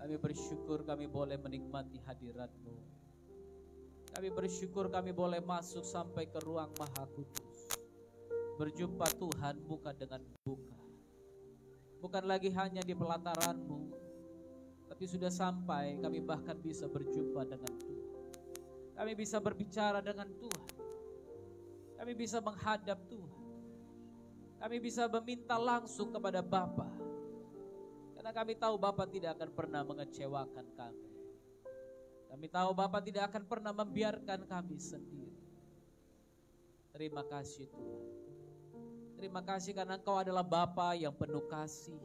Kami bersyukur kami boleh menikmati hadirat-Mu. Kami bersyukur kami boleh masuk sampai ke ruang Maha Kudus. Berjumpa Tuhan muka dengan muka. Bukan lagi hanya di pelataran-Mu, tapi sudah sampai kami bahkan bisa berjumpa dengan Tuhan. Kami bisa berbicara dengan Tuhan. Kami bisa menghadap Tuhan. Kami bisa meminta langsung kepada Bapa. Karena kami tahu Bapa tidak akan pernah mengecewakan kami. Kami tahu Bapa tidak akan pernah membiarkan kami sendiri. Terima kasih Tuhan. Terima kasih karena Engkau adalah Bapa yang penuh kasih.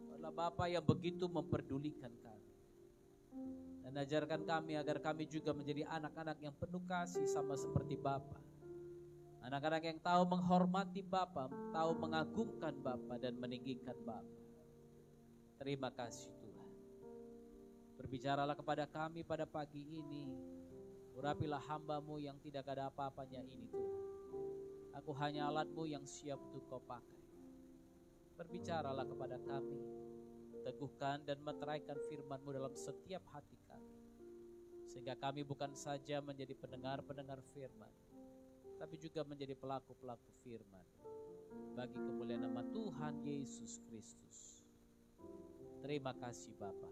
Engkau adalah Bapa yang begitu memperdulikan kami. Dan ajarkan kami agar kami juga menjadi anak-anak yang penuh kasih sama seperti Bapa. Anak-anak yang tahu menghormati Bapa, tahu mengagungkan Bapa dan meninggikan Bapa. Terima kasih Tuhan. Berbicaralah kepada kami pada pagi ini. Urapilah hamba-Mu yang tidak ada apa-apanya ini Tuhan. Aku hanya alat-Mu yang siap untuk Kau pakai. Berbicaralah kepada kami. Teguhkan dan meteraikan firman-Mu dalam setiap hati kami. Sehingga kami bukan saja menjadi pendengar-pendengar firman, tapi juga menjadi pelaku-pelaku firman. Bagi kemuliaan nama Tuhan Yesus Kristus. Terima kasih Bapa.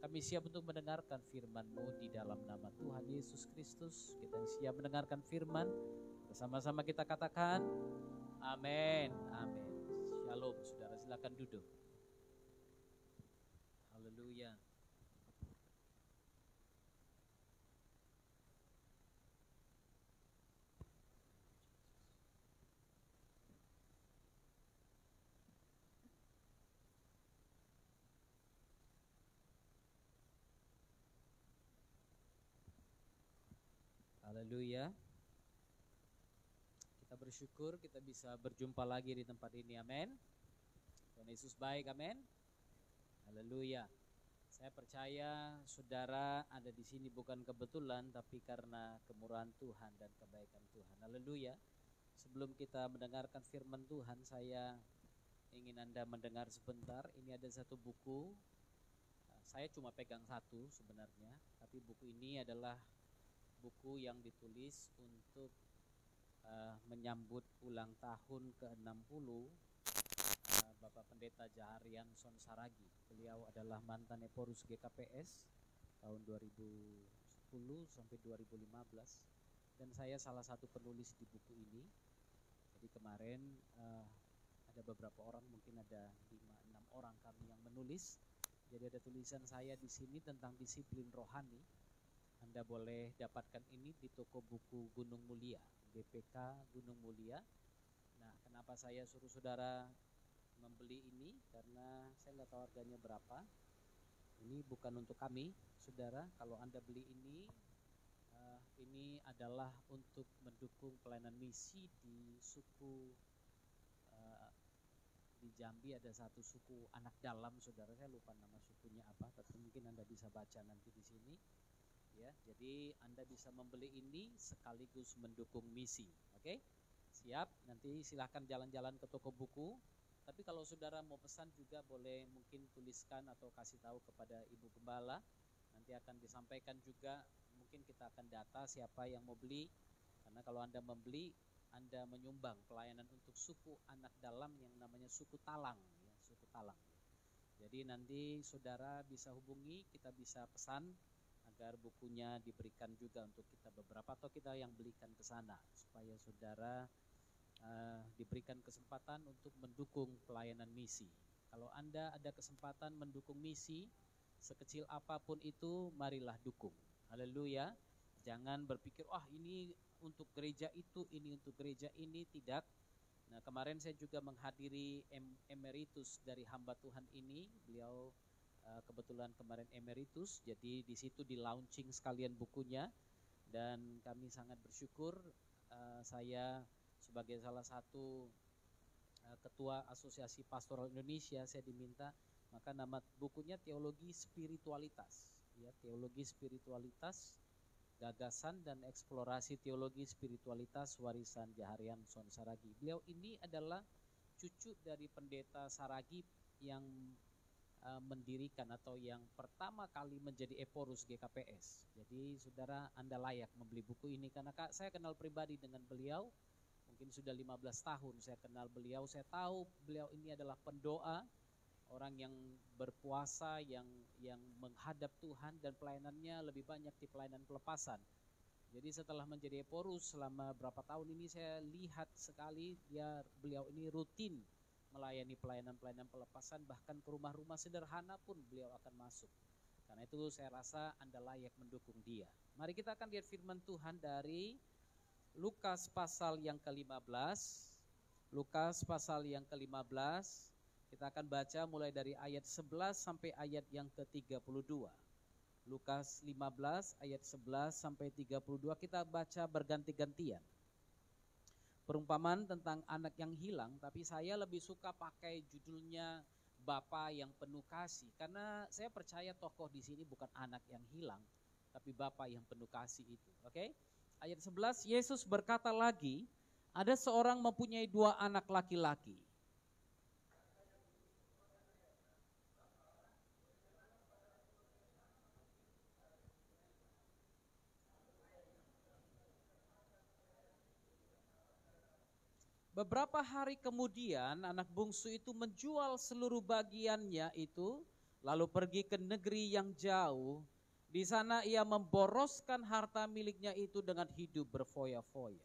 Kami siap untuk mendengarkan firman-Mu di dalam nama Tuhan Yesus Kristus. Kita siap mendengarkan firman. Bersama-sama kita katakan, amin, amin. Shalom, saudara silakan duduk. Haleluya. Haleluya. Kita bersyukur kita bisa berjumpa lagi di tempat ini, amin. Tuhan Yesus baik, amin. Haleluya. Saya percaya saudara ada di sini bukan kebetulan, tapi karena kemurahan Tuhan dan kebaikan Tuhan. Haleluya. Sebelum kita mendengarkan firman Tuhan, saya ingin Anda mendengar sebentar. Ini ada satu buku. Saya cuma pegang satu sebenarnya, tapi buku ini adalah buku yang ditulis untuk menyambut ulang tahun ke-60 Bapak Pendeta Jaharian Sonsaragi. Beliau adalah mantan Eporus GKPS tahun 2010 sampai 2015 dan saya salah satu penulis di buku ini. Jadi kemarin ada beberapa orang, mungkin ada 5-6 orang kami yang menulis. Jadi ada tulisan saya di sini tentang disiplin rohani. Anda boleh dapatkan ini di toko buku Gunung Mulia, GPK Gunung Mulia. Nah, kenapa saya suruh saudara membeli ini? Karena saya nggak tahu harganya berapa. Ini bukan untuk kami, saudara. Kalau Anda beli ini adalah untuk mendukung pelayanan misi di suku di Jambi. Ada satu suku anak dalam, saudara. Saya lupa nama sukunya apa, tapi mungkin Anda bisa baca nanti di sini. Ya, jadi Anda bisa membeli ini sekaligus mendukung misi. Oke? Siap? Nanti silahkan jalan-jalan ke toko buku. Tapi kalau saudara mau pesan juga boleh mungkin tuliskan atau kasih tahu kepada Ibu Gembala. Nanti akan disampaikan juga, mungkin kita akan data siapa yang mau beli. Karena kalau Anda membeli, Anda menyumbang pelayanan untuk suku anak dalam yang namanya suku Talang, ya, suku Talang. Jadi nanti saudara bisa hubungi, kita bisa pesan agar bukunya diberikan juga untuk kita beberapa, atau kita yang belikan ke sana supaya saudara diberikan kesempatan untuk mendukung pelayanan misi. Kalau Anda ada kesempatan mendukung misi sekecil apapun itu, marilah dukung. Haleluya. Jangan berpikir ini untuk gereja itu, ini untuk gereja ini, tidak. Nah, kemarin saya juga menghadiri emeritus dari hamba Tuhan ini. Beliau kebetulan kemarin emeritus, jadi di situ di launching sekalian bukunya dan kami sangat bersyukur. Saya sebagai salah satu ketua Asosiasi Pastoral Indonesia, saya diminta, maka nama bukunya Teologi Spiritualitas, ya, Teologi Spiritualitas, Gagasan dan Eksplorasi Teologi Spiritualitas Warisan Jaharian Sonsaragi. Beliau ini adalah cucu dari pendeta Saragi yang mendirikan atau yang pertama kali menjadi Eporus GKPS. Jadi saudara, Anda layak membeli buku ini karena saya kenal pribadi dengan beliau. Mungkin sudah 15 tahun saya kenal beliau. Saya tahu beliau ini adalah pendoa, orang yang berpuasa, yang menghadap Tuhan, dan pelayanannya lebih banyak di pelayanan pelepasan. Jadi setelah menjadi Eporus selama berapa tahun ini saya lihat sekali beliau ini rutin melayani pelayanan-pelayanan pelepasan, bahkan ke rumah-rumah sederhana pun beliau akan masuk. Karena itu saya rasa Anda layak mendukung dia. Mari kita akan lihat firman Tuhan dari Lukas pasal yang ke-15. Lukas pasal yang ke-15. Kita akan baca mulai dari ayat 11 sampai ayat yang ke-32. Lukas 15 ayat 11 sampai 32 kita baca berganti-gantian. Perumpamaan tentang anak yang hilang, tapi saya lebih suka pakai judulnya Bapa yang penuh kasih, karena saya percaya tokoh di sini bukan anak yang hilang, tapi Bapa yang penuh kasih itu. Oke? Ayat 11, Yesus berkata lagi, ada seorang mempunyai 2 anak laki-laki. Beberapa hari kemudian anak bungsu itu menjual seluruh bagiannya itu, lalu pergi ke negeri yang jauh. Di sana ia memboroskan harta miliknya itu dengan hidup berfoya-foya.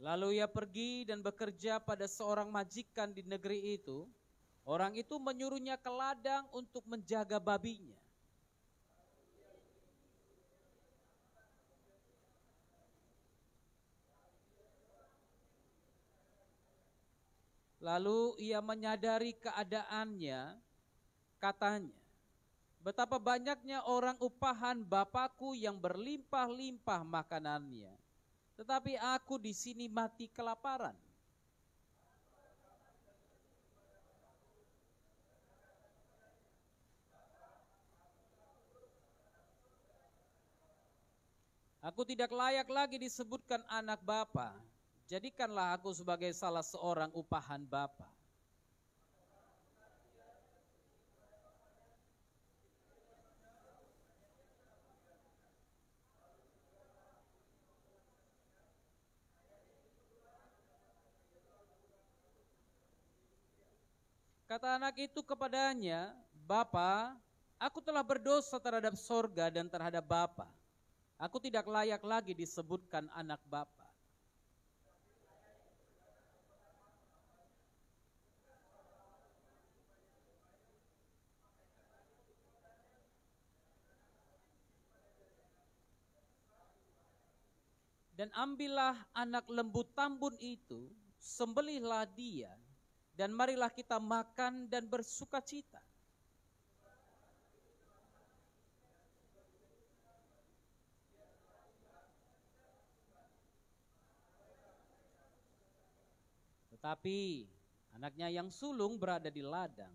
Lalu ia pergi dan bekerja pada seorang majikan di negeri itu. Orang itu menyuruhnya ke ladang untuk menjaga babinya. Lalu ia menyadari keadaannya, katanya, betapa banyaknya orang upahan Bapakku yang berlimpah-limpah makanannya, tetapi aku di sini mati kelaparan. Aku tidak layak lagi disebutkan anak Bapa. Jadikanlah aku sebagai salah seorang upahan Bapa. Kata anak itu kepadanya, Bapa, aku telah berdosa terhadap sorga dan terhadap Bapa. Aku tidak layak lagi disebutkan anak Bapa. Dan ambillah anak lembu tambun itu, sembelihlah dia, dan marilah kita makan dan bersuka cita. Tetapi anaknya yang sulung berada di ladang.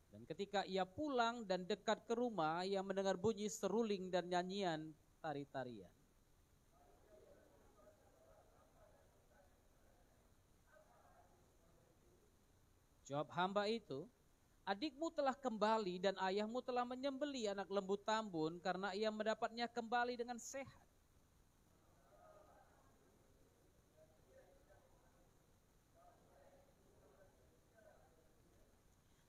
Dan ketika ia pulang dan dekat ke rumah, ia mendengar bunyi seruling dan nyanyian tari-tarian. Jawab hamba itu, adikmu telah kembali dan ayahmu telah menyembelih anak lembu tambun karena ia mendapatnya kembali dengan sehat.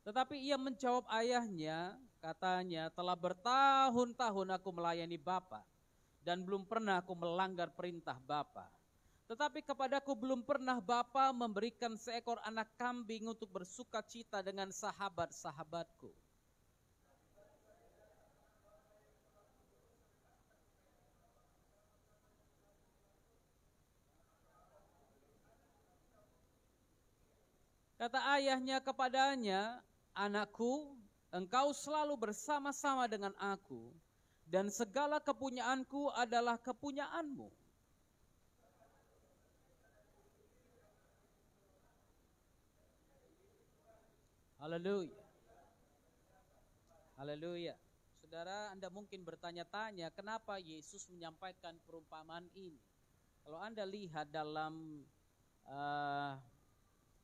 Tetapi ia menjawab ayahnya, katanya, telah bertahun-tahun aku melayani Bapa dan belum pernah aku melanggar perintah Bapa. Tetapi kepadaku belum pernah Bapa memberikan seekor anak kambing untuk bersuka cita dengan sahabat-sahabatku. Kata ayahnya kepadanya, anakku, engkau selalu bersama-sama dengan aku, dan segala kepunyaanku adalah kepunyaanmu. Haleluya. Haleluya. Saudara, Anda mungkin bertanya-tanya kenapa Yesus menyampaikan perumpamaan ini. Kalau Anda lihat dalam uh,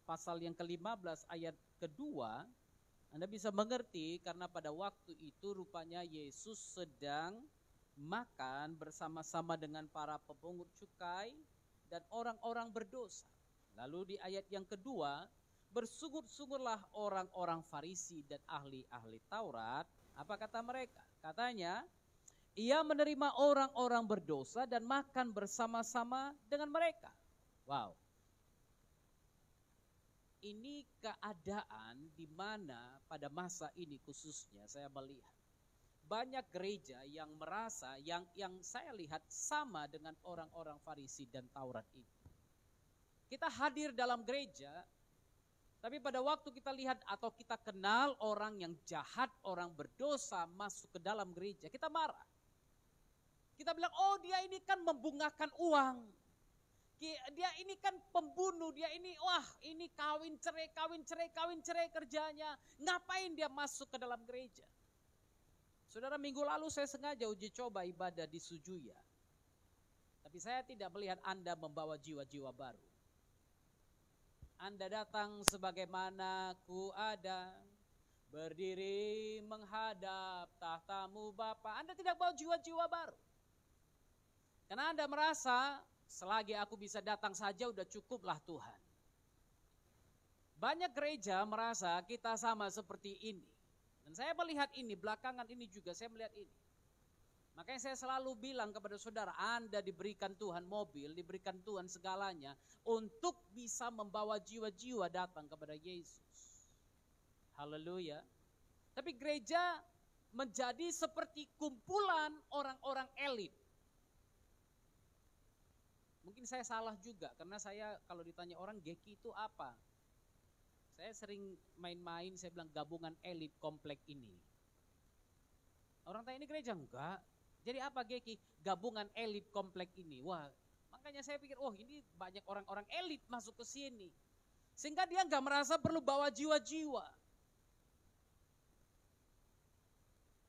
pasal yang ke-15 ayat kedua, Anda bisa mengerti karena pada waktu itu rupanya Yesus sedang makan bersama-sama dengan para pemungut cukai dan orang-orang berdosa. Lalu di ayat yang kedua, bersungut-sungutlah orang-orang Farisi dan ahli-ahli Taurat. Apa kata mereka? Katanya, ia menerima orang-orang berdosa dan makan bersama-sama dengan mereka. Wow. Ini keadaan di mana pada masa ini khususnya saya melihat banyak gereja yang merasa yang saya lihat sama dengan orang-orang Farisi dan Taurat ini. Kita hadir dalam gereja, tapi pada waktu kita lihat atau kita kenal orang yang jahat, orang berdosa masuk ke dalam gereja, kita marah. Kita bilang, oh dia ini kan membungakan uang. Dia ini kan pembunuh, dia ini wah ini kawin cerai kerjanya. Ngapain dia masuk ke dalam gereja? Saudara, minggu lalu saya sengaja uji coba ibadah di Sujuya. Tapi saya tidak melihat Anda membawa jiwa-jiwa baru. Anda datang sebagaimana ku ada, berdiri menghadap tahtamu Bapa. Anda tidak bawa jiwa-jiwa baru. Karena Anda merasa selagi aku bisa datang saja udah cukuplah Tuhan. Banyak gereja merasa kita sama seperti ini. Dan saya melihat ini, belakangan ini juga saya melihat ini. Makanya saya selalu bilang kepada saudara, Anda diberikan Tuhan mobil, diberikan Tuhan segalanya untuk bisa membawa jiwa-jiwa datang kepada Yesus. Haleluya. Tapi gereja menjadi seperti kumpulan orang-orang elit. Mungkin saya salah juga, karena saya kalau ditanya orang GEKI itu apa? Saya sering main-main, saya bilang gabungan elit komplek ini. Orang tanya ini gereja? Enggak. Jadi apa GEKI? Gabungan elit komplek ini. Wah, makanya saya pikir, oh ini banyak orang-orang elit masuk ke sini. Sehingga dia enggak merasa perlu bawa jiwa-jiwa.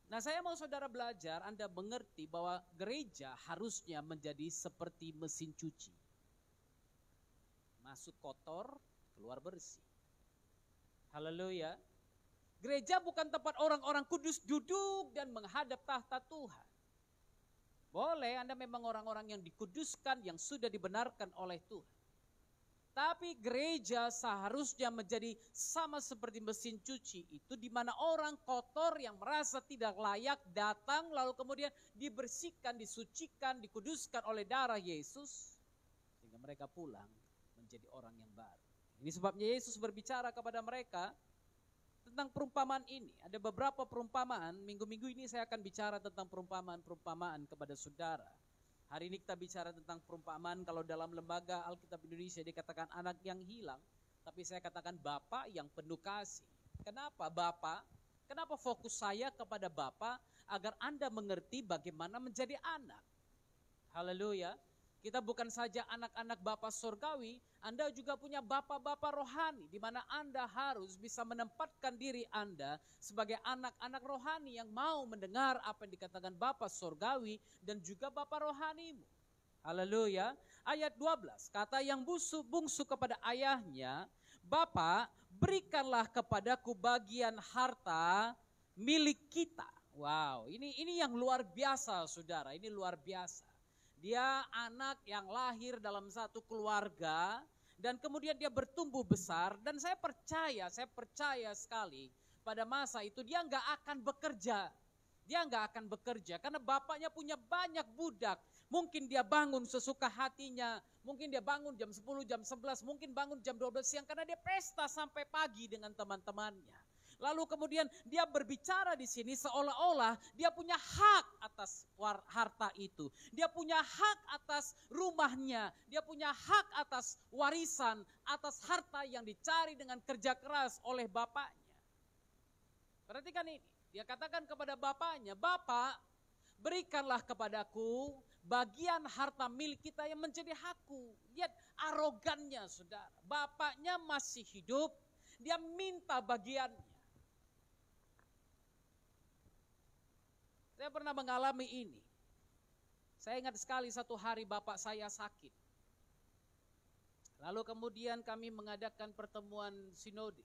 Nah, saya mau saudara belajar, Anda mengerti bahwa gereja harusnya menjadi seperti mesin cuci. Masuk kotor, keluar bersih. Haleluya. Gereja bukan tempat orang-orang kudus duduk dan menghadap tahta Tuhan. Boleh, Anda memang orang-orang yang dikuduskan, yang sudah dibenarkan oleh Tuhan. Tapi gereja seharusnya menjadi sama seperti mesin cuci itu, di mana orang kotor yang merasa tidak layak datang, lalu kemudian dibersihkan, disucikan, dikuduskan oleh darah Yesus, sehingga mereka pulang menjadi orang yang baru. Ini sebabnya Yesus berbicara kepada mereka tentang perumpamaan ini. Ada beberapa perumpamaan, minggu-minggu ini saya akan bicara tentang perumpamaan-perumpamaan kepada saudara. Hari ini kita bicara tentang perumpamaan, kalau dalam lembaga Alkitab Indonesia dikatakan anak yang hilang, tapi saya katakan Bapa yang penuh kasih. Kenapa Bapa? Kenapa fokus saya kepada Bapa? Agar Anda mengerti bagaimana menjadi anak. Haleluya. Kita bukan saja anak-anak Bapa surgawi, Anda juga punya Bapa-Bapa rohani, di mana Anda harus bisa menempatkan diri Anda sebagai anak-anak rohani yang mau mendengar apa yang dikatakan Bapa surgawi dan juga Bapa rohanimu. Haleluya. Ayat 12, kata yang bungsu kepada ayahnya, Bapa, berikanlah kepadaku bagian harta milik kita. Wow, ini yang luar biasa saudara, ini luar biasa. Dia anak yang lahir dalam satu keluarga dan kemudian dia bertumbuh besar, dan saya percaya sekali pada masa itu dia nggak akan bekerja. Dia nggak akan bekerja karena bapaknya punya banyak budak. Mungkin dia bangun sesuka hatinya, mungkin dia bangun jam 10, jam 11, mungkin bangun jam 12 siang karena dia pesta sampai pagi dengan teman-temannya. Lalu kemudian dia berbicara di sini seolah-olah dia punya hak atas harta itu. Dia punya hak atas rumahnya. Dia punya hak atas warisan, atas harta yang dicari dengan kerja keras oleh bapaknya. Perhatikan ini. Dia katakan kepada bapaknya, Bapak, berikanlah kepadaku bagian harta milik kita yang menjadi hakku. Lihat arogannya saudara. Bapaknya masih hidup, dia minta bagiannya. Saya pernah mengalami ini. Saya ingat sekali satu hari bapak saya sakit. Lalu kemudian kami mengadakan pertemuan sinode.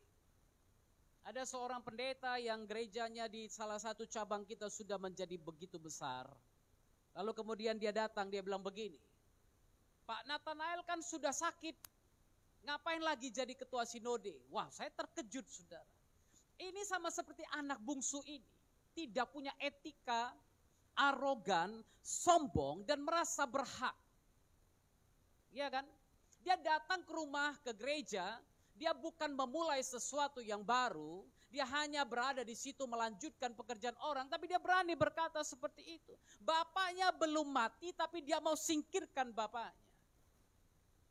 Ada seorang pendeta yang gerejanya di salah satu cabang kita sudah menjadi begitu besar. Lalu kemudian dia datang, dia bilang begini, Pak Nathanael kan sudah sakit, ngapain lagi jadi ketua sinode? Wah, saya terkejut saudara. Ini sama seperti anak bungsu ini, tidak punya etika, arogan, sombong, dan merasa berhak. Iya kan? Dia datang ke rumah, ke gereja, dia bukan memulai sesuatu yang baru, dia hanya berada di situ melanjutkan pekerjaan orang, tapi dia berani berkata seperti itu. Bapaknya belum mati, tapi dia mau singkirkan bapaknya.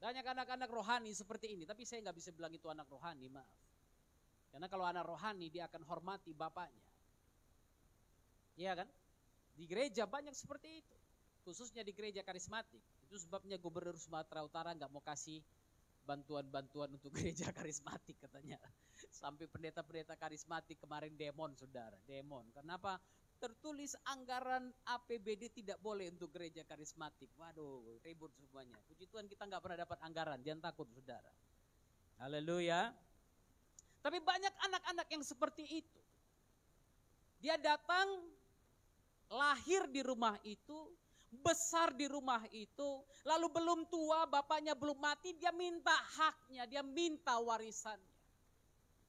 Banyak anak-anak rohani seperti ini, tapi saya nggak bisa bilang itu anak rohani, maaf. Karena kalau anak rohani, dia akan hormati bapaknya. Iya kan? Di gereja banyak seperti itu, khususnya di gereja karismatik. Itu sebabnya Gubernur Sumatera Utara nggak mau kasih bantuan-bantuan untuk gereja karismatik katanya. Sampai pendeta-pendeta karismatik kemarin demon saudara, demon. Kenapa? Tertulis anggaran APBD tidak boleh untuk gereja karismatik. Waduh, ribut semuanya. Puji Tuhan kita nggak pernah dapat anggaran, jangan takut saudara. Haleluya. Tapi banyak anak-anak yang seperti itu. Dia datang, lahir di rumah itu, besar di rumah itu, lalu belum tua, bapaknya belum mati, dia minta haknya, dia minta warisannya.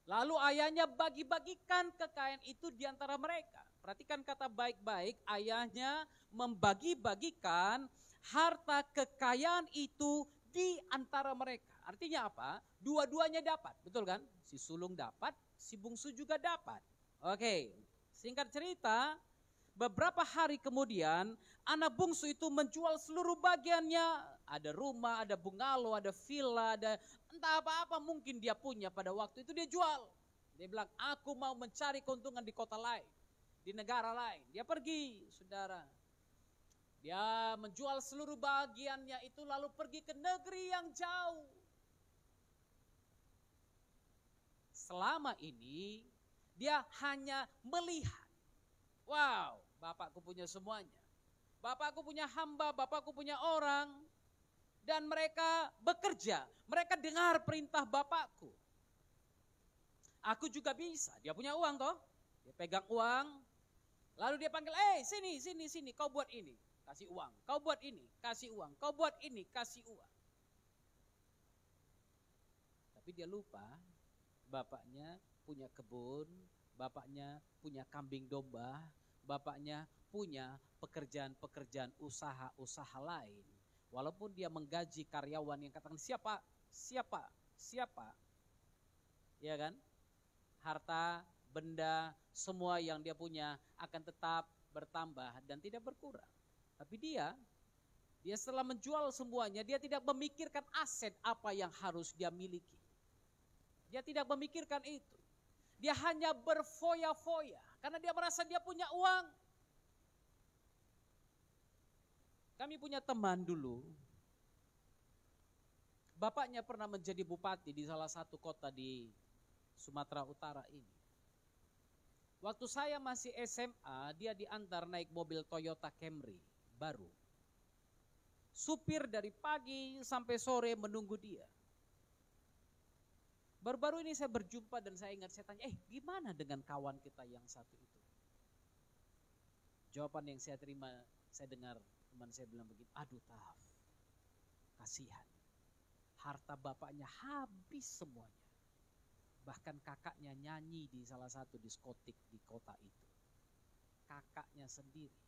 Lalu ayahnya bagi-bagikan kekayaan itu di antara mereka. Perhatikan kata baik-baik, ayahnya membagi-bagikan harta kekayaan itu di antara mereka. Artinya apa? Dua-duanya dapat, betul kan? Si sulung dapat, si bungsu juga dapat. Oke, singkat cerita, beberapa hari kemudian anak bungsu itu menjual seluruh bagiannya. Ada rumah, ada bungalow, ada villa, ada entah apa-apa mungkin dia punya pada waktu itu dia jual. Dia bilang, aku mau mencari keuntungan di kota lain, di negara lain. Dia pergi, saudara. Dia menjual seluruh bagiannya itu lalu pergi ke negeri yang jauh. Selama ini dia hanya melihat. Wow, bapakku punya semuanya. Bapakku punya hamba, bapakku punya orang. Dan mereka bekerja, mereka dengar perintah bapakku. Aku juga bisa, dia punya uang toh. Dia pegang uang, lalu dia panggil, sini, kau buat ini, kasih uang. Kau buat ini, kasih uang. Kau buat ini, kasih uang. Tapi dia lupa, bapaknya punya kebun, bapaknya punya kambing domba, bapaknya punya pekerjaan-pekerjaan usaha-usaha lain. Walaupun dia menggaji karyawan yang katakan siapa, ya kan? Harta, benda, semua yang dia punya akan tetap bertambah dan tidak berkurang. Tapi dia setelah menjual semuanya, dia tidak memikirkan aset apa yang harus dia miliki. Dia tidak memikirkan itu. Dia hanya berfoya-foya karena dia merasa dia punya uang. Kami punya teman dulu, bapaknya pernah menjadi bupati di salah satu kota di Sumatera Utara ini. Waktu saya masih SMA, dia diantar naik mobil Toyota Camry baru. Supir dari pagi sampai sore menunggu dia. Baru-baru ini saya berjumpa dan saya ingat, saya tanya, gimana dengan kawan kita yang satu itu? Jawaban yang saya terima, saya dengar teman saya bilang begini, aduh Taf, kasihan. Harta bapaknya habis semuanya. Bahkan kakaknya nyanyi di salah satu diskotik di kota itu. Kakaknya sendiri.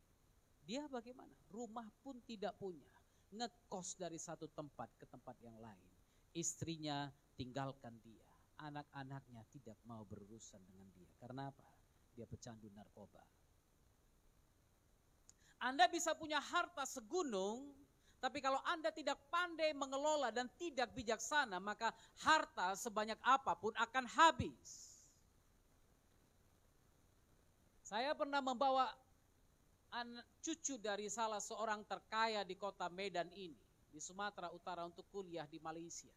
Dia bagaimana? Rumah pun tidak punya. Ngekos dari satu tempat ke tempat yang lain. Istrinya tinggalkan dia. Anak-anaknya tidak mau berurusan dengan dia. Karena apa? Dia pecandu narkoba. Anda bisa punya harta segunung, tapi kalau Anda tidak pandai mengelola dan tidak bijaksana, maka harta sebanyak apapun akan habis. Saya pernah membawa cucu dari salah seorang terkaya di kota Medan ini, di Sumatera Utara untuk kuliah di Malaysia.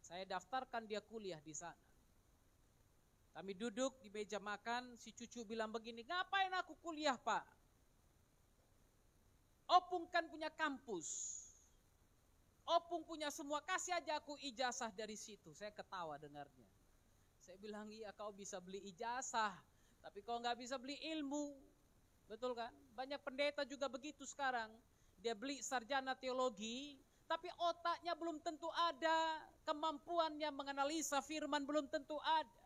Saya daftarkan dia kuliah di sana. Kami duduk di meja makan, si cucu bilang begini, ngapain aku kuliah Pak? Opung kan punya kampus. Opung punya semua, kasih aja aku ijazah dari situ. Saya ketawa dengarnya. Saya bilang, iya kau bisa beli ijazah, tapi kau nggak bisa beli ilmu. Betul kan? Banyak pendeta juga begitu sekarang. Dia beli sarjana teologi, tapi otaknya belum tentu ada. Kemampuannya menganalisa firman belum tentu ada.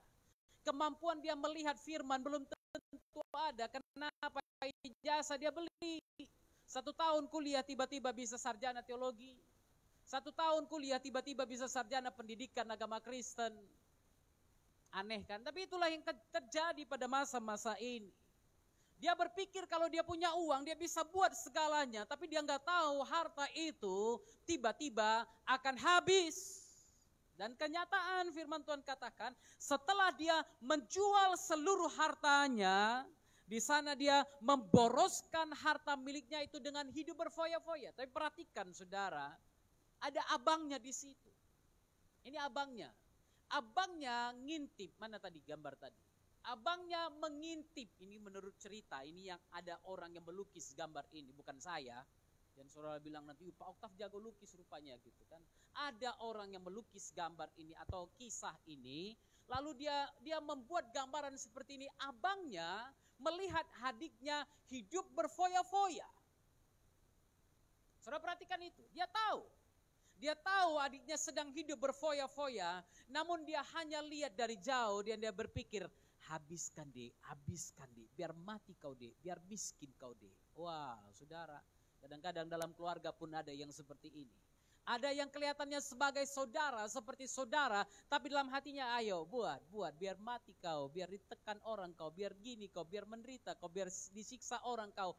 Kemampuan dia melihat firman belum tentu ada. Kenapa? Ijazah dia beli. 1 tahun kuliah tiba-tiba bisa sarjana teologi. 1 tahun kuliah tiba-tiba bisa sarjana pendidikan agama Kristen. Aneh kan? Tapi itulah yang terjadi pada masa-masa ini. Dia berpikir kalau dia punya uang, dia bisa buat segalanya. Tapi dia nggak tahu harta itu tiba-tiba akan habis. Dan kenyataan firman Tuhan katakan, setelah dia menjual seluruh hartanya, di sana dia memboroskan harta miliknya itu dengan hidup berfoya-foya. Tapi perhatikan saudara, ada abangnya di situ. Ini abangnya. Abangnya ngintip, mana tadi gambar tadi? Abangnya mengintip, ini menurut cerita, ini yang ada orang yang melukis gambar ini, bukan saya. Dan saudara bilang nanti, Pak Oktav jago lukis rupanya gitu kan. Ada orang yang melukis gambar ini atau kisah ini, lalu dia membuat gambaran seperti ini. Abangnya melihat adiknya hidup berfoya-foya. Saudara perhatikan itu, dia tahu. Dia tahu adiknya sedang hidup berfoya-foya, namun dia hanya lihat dari jauh dan dia berpikir, habiskan deh, biar mati kau deh, biar miskin kau deh. Wah saudara, kadang-kadang dalam keluarga pun ada yang seperti ini. Ada yang kelihatannya sebagai saudara, seperti saudara, tapi dalam hatinya ayo buat, biar mati kau, biar ditekan orang kau, biar gini kau, biar menderita kau, biar disiksa orang kau.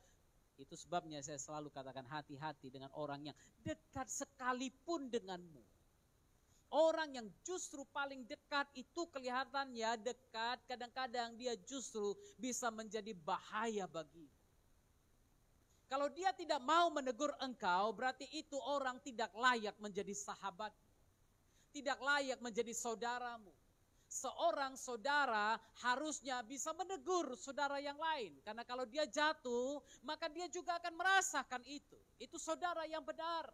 Itu sebabnya saya selalu katakan hati-hati dengan orang yang dekat sekalipun denganmu. Orang yang justru paling dekat itu kelihatannya dekat, kadang-kadang dia justru bisa menjadi bahaya bagimu. Kalau dia tidak mau menegur engkau, berarti itu orang tidak layak menjadi sahabat, tidak layak menjadi saudaramu. Seorang saudara harusnya bisa menegur saudara yang lain. Karena kalau dia jatuh, maka dia juga akan merasakan itu. Itu saudara yang benar.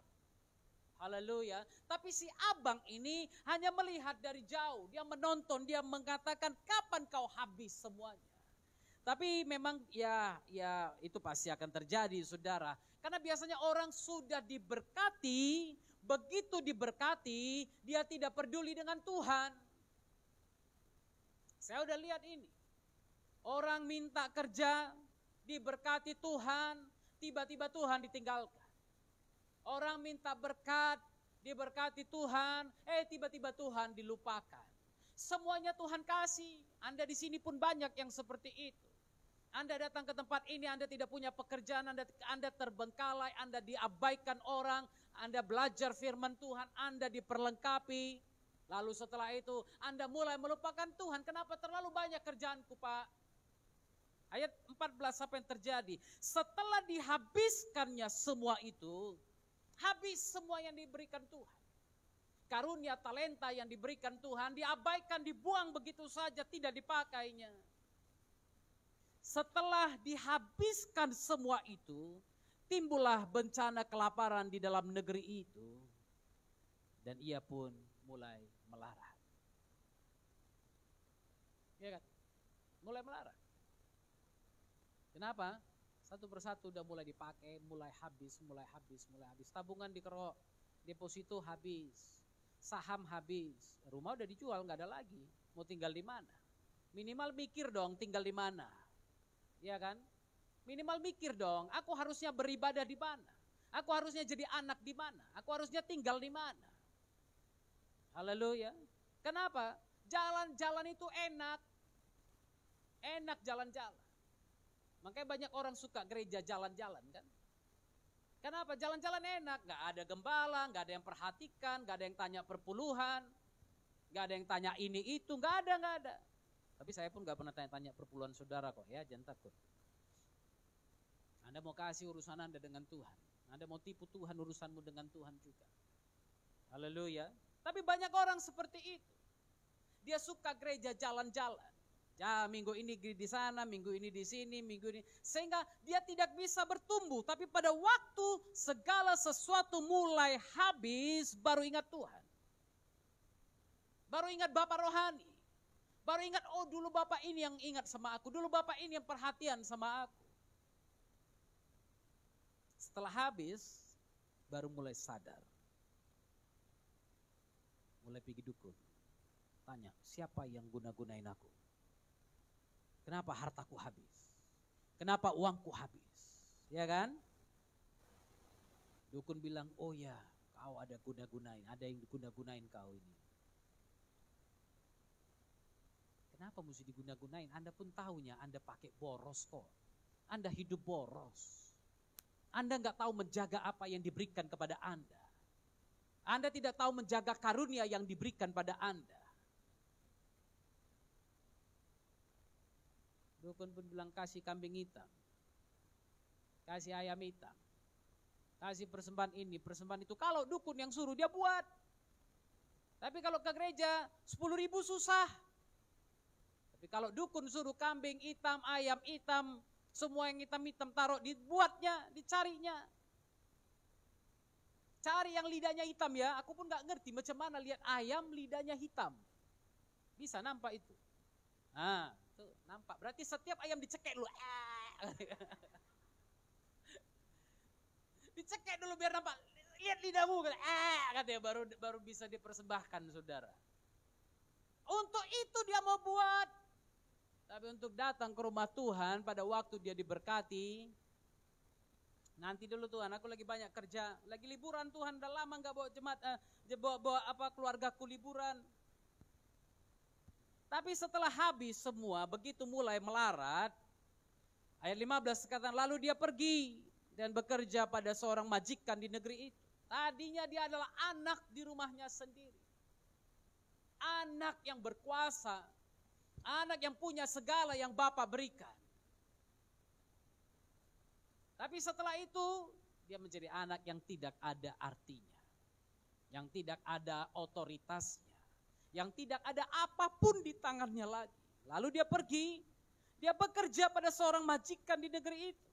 Haleluya. Tapi si abang ini hanya melihat dari jauh. Dia menonton, dia mengatakan kapan kau habis semuanya. Tapi memang ya itu pasti akan terjadi saudara. Karena biasanya orang sudah diberkati, begitu diberkati, dia tidak peduli dengan Tuhan. Saya udah lihat ini. Orang minta kerja, diberkati Tuhan, tiba-tiba Tuhan ditinggalkan. Orang minta berkat, diberkati Tuhan, tiba-tiba Tuhan dilupakan. Semuanya Tuhan kasih. Anda di sini pun banyak yang seperti itu. Anda datang ke tempat ini, Anda tidak punya pekerjaan, Anda terbengkalai, Anda diabaikan orang, Anda belajar firman Tuhan, Anda diperlengkapi. Lalu setelah itu Anda mulai melupakan Tuhan. Kenapa terlalu banyak kerjaanku Pak? Ayat 14 apa yang terjadi? Setelah dihabiskannya semua itu, habis semua yang diberikan Tuhan. Karunia talenta yang diberikan Tuhan diabaikan, dibuang begitu saja, tidak dipakainya. Setelah dihabiskan semua itu, timbullah bencana kelaparan di dalam negeri itu. Dan ia pun mulai melarat. Ya kan? Mulai melarat. Kenapa? Satu persatu udah mulai dipakai, mulai habis. Tabungan dikerok, deposito habis, saham habis, rumah udah dijual nggak ada lagi. Mau tinggal di mana? Minimal mikir dong tinggal di mana. Ya kan? Minimal mikir dong, aku harusnya beribadah di mana? Aku harusnya jadi anak di mana? Aku harusnya tinggal di mana? Haleluya. Kenapa? Jalan-jalan itu enak. Enak jalan-jalan. Makanya banyak orang suka gereja jalan-jalan kan. Kenapa? Jalan-jalan enak. Gak ada gembala, gak ada yang perhatikan, gak ada yang tanya perpuluhan, gak ada yang tanya ini itu, gak ada. Tapi saya pun gak pernah tanya-tanya perpuluhan saudara kok ya, jangan takut. Anda mau kasih urusan Anda dengan Tuhan. Anda mau tipu Tuhan, urusanmu dengan Tuhan juga. Haleluya. Tapi banyak orang seperti itu. Dia suka gereja jalan-jalan. Ya, minggu ini di sana, minggu ini di sini, minggu ini. Sehingga dia tidak bisa bertumbuh. Tapi pada waktu segala sesuatu mulai habis, baru ingat Tuhan. Baru ingat Bapak rohani. Baru ingat, oh dulu Bapak ini yang ingat sama aku. Dulu Bapak ini yang perhatian sama aku. Setelah habis, baru mulai sadar. Mulai pergi dukun. Tanya, siapa yang guna-gunain aku? Kenapa hartaku habis? Kenapa uangku habis? Ya kan? Dukun bilang, oh ya, kau ada guna-gunain, ada yang guna-gunain kau ini. Kenapa mesti diguna-gunain? Anda pun tahunya, Anda pakai boros kok. Anda hidup boros. Anda nggak tahu menjaga apa yang diberikan kepada Anda. Anda tidak tahu menjaga karunia yang diberikan pada Anda. Dukun pun bilang kasih kambing hitam, kasih ayam hitam, kasih persembahan ini, persembahan itu. Kalau dukun yang suruh dia buat. Tapi kalau ke gereja 10.000 susah. Tapi kalau dukun suruh kambing hitam, ayam hitam, semua yang hitam-hitam taruh dibuatnya, dicarinya. Cari yang lidahnya hitam ya, aku pun gak ngerti macam mana lihat ayam lidahnya hitam. Bisa nampak itu. Nah, tuh nampak. Berarti setiap ayam dicekek dulu. Dicekek dulu biar nampak. Lihat lidahmu. Katanya baru bisa dipersembahkan saudara. Untuk itu dia mau buat. Tapi untuk datang ke rumah Tuhan pada waktu dia diberkati. Nanti dulu Tuhan, aku lagi banyak kerja. Lagi liburan Tuhan, udah lama gak bawa jemaat. Bawa keluargaku liburan. Tapi setelah habis semua, begitu mulai melarat, ayat 15 katakan, lalu dia pergi dan bekerja pada seorang majikan di negeri itu. Tadinya dia adalah anak di rumahnya sendiri. Anak yang berkuasa, anak yang punya segala yang Bapa berikan. Tapi setelah itu, dia menjadi anak yang tidak ada artinya. Yang tidak ada otoritasnya. Yang tidak ada apapun di tangannya lagi. Lalu dia pergi, dia bekerja pada seorang majikan di negeri itu.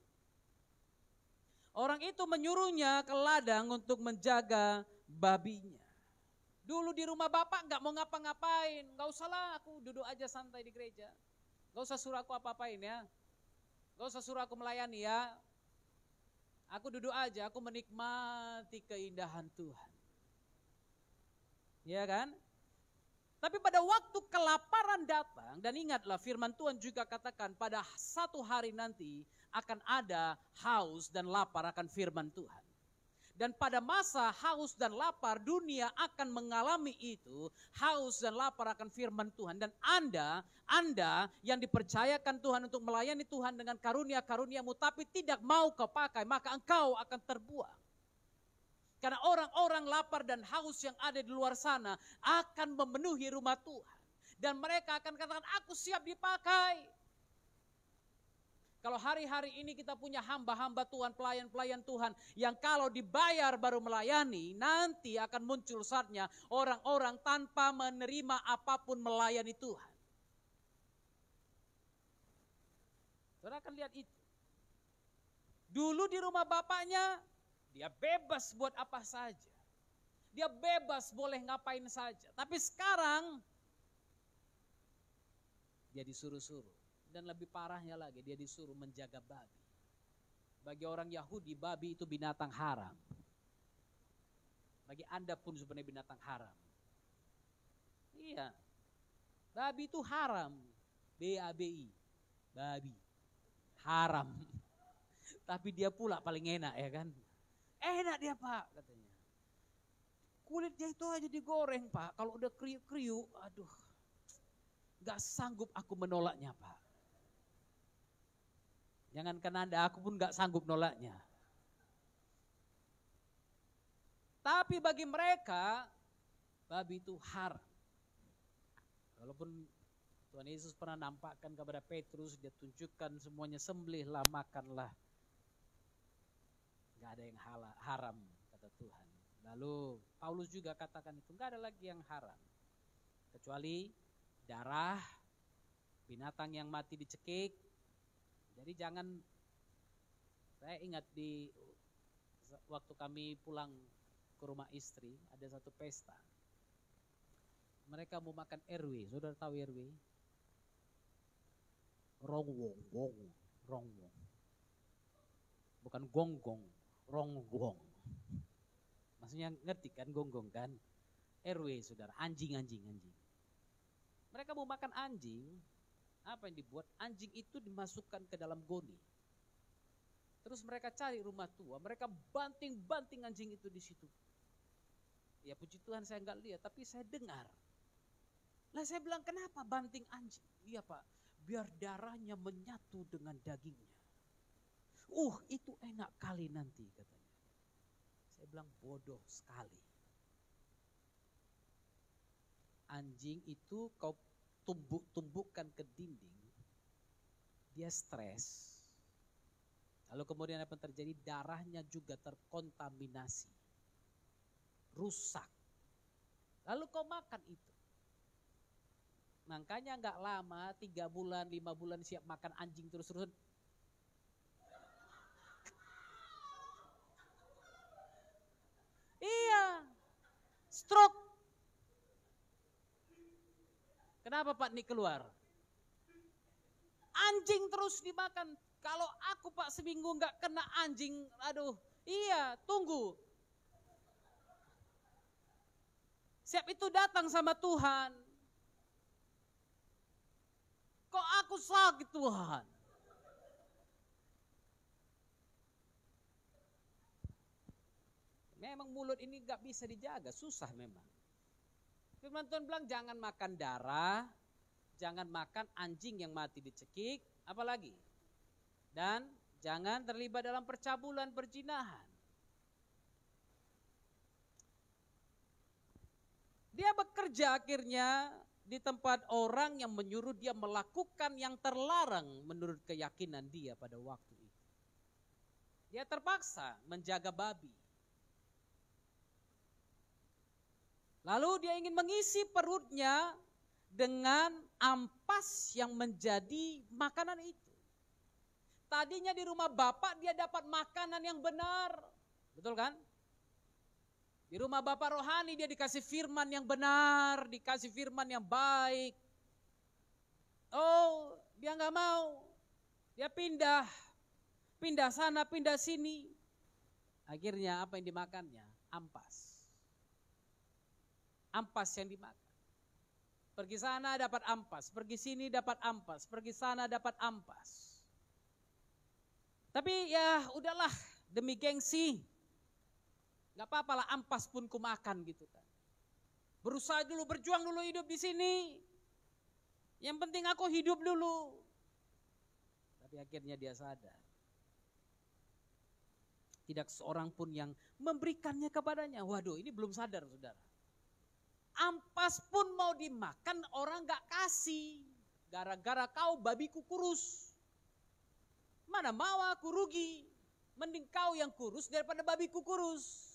Orang itu menyuruhnya ke ladang untuk menjaga babinya. Dulu di rumah bapak gak mau ngapa-ngapain, gak usah lah aku duduk aja santai di gereja. Gak usah suruh aku apa-apain ya. Gak usah suruh aku melayani ya. Aku duduk aja, aku menikmati keindahan Tuhan. Ya kan? Tapi pada waktu kelaparan datang, dan ingatlah firman Tuhan juga katakan pada satu hari nanti akan ada haus dan lapar akan firman Tuhan. Dan pada masa haus dan lapar dunia akan mengalami itu, haus dan lapar akan firman Tuhan. Dan Anda yang dipercayakan Tuhan untuk melayani Tuhan dengan karunia-karuniamu tapi tidak mau kau pakai, maka engkau akan terbuang. Karena orang-orang lapar dan haus yang ada di luar sana akan memenuhi rumah Tuhan. Dan mereka akan katakan, aku siap dipakai. Kalau hari-hari ini kita punya hamba-hamba Tuhan, pelayan-pelayan Tuhan, yang kalau dibayar baru melayani, nanti akan muncul saatnya orang-orang tanpa menerima apapun melayani Tuhan. Saudara akan lihat itu. Dulu di rumah bapaknya, dia bebas buat apa saja. Dia bebas boleh ngapain saja. Tapi sekarang dia disuruh-suruh. Dan lebih parahnya lagi dia disuruh menjaga babi. Bagi orang Yahudi babi itu binatang haram. Bagi Anda pun sebenarnya binatang haram. Iya. Babi itu haram. B-A-B-I. Babi. Haram. Tapi dia pula paling enak ya kan. Enak dia Pak katanya. Kulitnya itu aja digoreng Pak. Kalau udah kriuk-kriuk, aduh. Gak sanggup aku menolaknya Pak. Jangankan Anda, aku pun gak sanggup nolaknya. Tapi bagi mereka, babi itu haram. Walaupun Tuhan Yesus pernah nampakkan kepada Petrus, dia tunjukkan semuanya sembelihlah, makanlah. Gak ada yang haram, kata Tuhan. Lalu Paulus juga katakan itu, gak ada lagi yang haram. Kecuali darah, binatang yang mati dicekik. Jadi jangan, saya ingat di waktu kami pulang ke rumah istri, ada satu pesta. Mereka mau makan RW, saudara tahu RW? Ronggong. Bukan gonggong, ronggong. Maksudnya ngerti kan gonggong kan? RW saudara, anjing. Mereka mau makan anjing, apa yang dibuat? Anjing itu dimasukkan ke dalam goni. Terus mereka cari rumah tua, mereka banting anjing itu di situ. Ya puji Tuhan saya nggak lihat, tapi saya dengar. Lah saya bilang, kenapa banting anjing? Iya Pak, biar darahnya menyatu dengan dagingnya. Itu enak kali nanti katanya. Saya bilang bodoh sekali. Anjing itu kau tumbukkan ke dinding, dia stres. Lalu kemudian apa yang terjadi? Darahnya juga terkontaminasi, rusak. Lalu kau makan itu. Makanya nggak lama, 3 bulan, 5 bulan siap makan anjing terus-terusan. Iya, stroke. Kenapa Pak Nik keluar? Anjing terus dimakan. Kalau aku Pak seminggu nggak kena anjing, aduh, iya, tunggu. Siap itu datang sama Tuhan. Kok aku sakit Tuhan? Memang mulut ini nggak bisa dijaga, susah memang. Firman Tuhan bilang jangan makan darah, jangan makan anjing yang mati dicekik, apalagi? Dan jangan terlibat dalam percabulan, perzinahan. Dia bekerja akhirnya di tempat orang yang menyuruh dia melakukan yang terlarang menurut keyakinan dia pada waktu itu. Dia terpaksa menjaga babi. Lalu dia ingin mengisi perutnya dengan ampas yang menjadi makanan itu. Tadinya di rumah bapak dia dapat makanan yang benar. Betul kan? Di rumah bapak rohani dia dikasih firman yang benar, dikasih firman yang baik. Oh, dia nggak mau. Dia pindah sana, pindah sini. Akhirnya apa yang dimakannya? Ampas. Ampas yang dimakan. Pergi sana dapat ampas, pergi sini dapat ampas, pergi sana dapat ampas. Tapi ya udahlah, demi gengsi. Gak apa-apa lah, ampas pun kumakan gitu kan. Berusaha dulu, berjuang dulu hidup di sini. Yang penting aku hidup dulu. Tapi akhirnya dia sadar. Tidak seorang pun yang memberikannya kepadanya. Waduh, ini belum sadar saudara. Ampas pun mau dimakan orang gak kasih. Gara-gara kau babiku kurus. Mana mau aku rugi. Mending kau yang kurus daripada babiku kurus.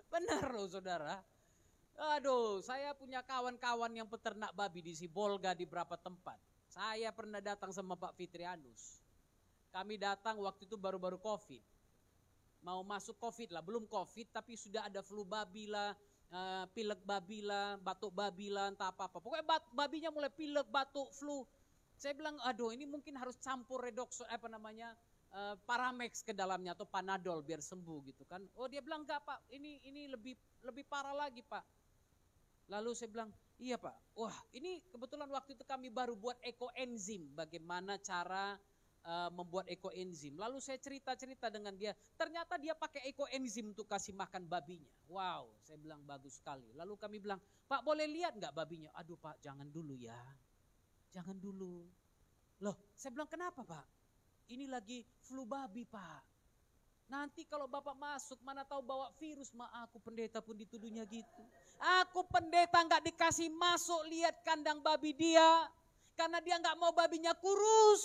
Benar loh saudara. Aduh, saya punya kawan-kawan yang peternak babi di Sibolga di beberapa tempat. Saya pernah datang sama Pak Fitrianus. Kami datang waktu itu baru-baru COVID. Mau masuk COVID lah, belum COVID tapi sudah ada flu babi lah, pilek babi lah, batuk babi lah, entah apa-apa. Pokoknya babinya mulai pilek, batuk, flu. Saya bilang, aduh ini mungkin harus campur redox, Paramex ke dalamnya atau Panadol biar sembuh gitu kan. Oh dia bilang enggak Pak, ini lebih parah lagi Pak. Lalu saya bilang, iya Pak. Wah ini kebetulan waktu itu kami baru buat ekoenzim, bagaimana cara membuat ekoenzim. Lalu saya cerita dengan dia, ternyata dia pakai ekoenzim untuk kasih makan babinya. Wow, saya bilang bagus sekali. Lalu kami bilang, Pak boleh lihat enggak babinya? Aduh Pak jangan dulu ya, jangan dulu. Loh saya bilang kenapa Pak? Ini lagi flu babi Pak. Nanti kalau Bapak masuk mana tahu bawa virus. Aku pendeta pun dituduhnya gitu. Aku pendeta gak dikasih masuk lihat kandang babi dia. Karena dia gak mau babinya kurus.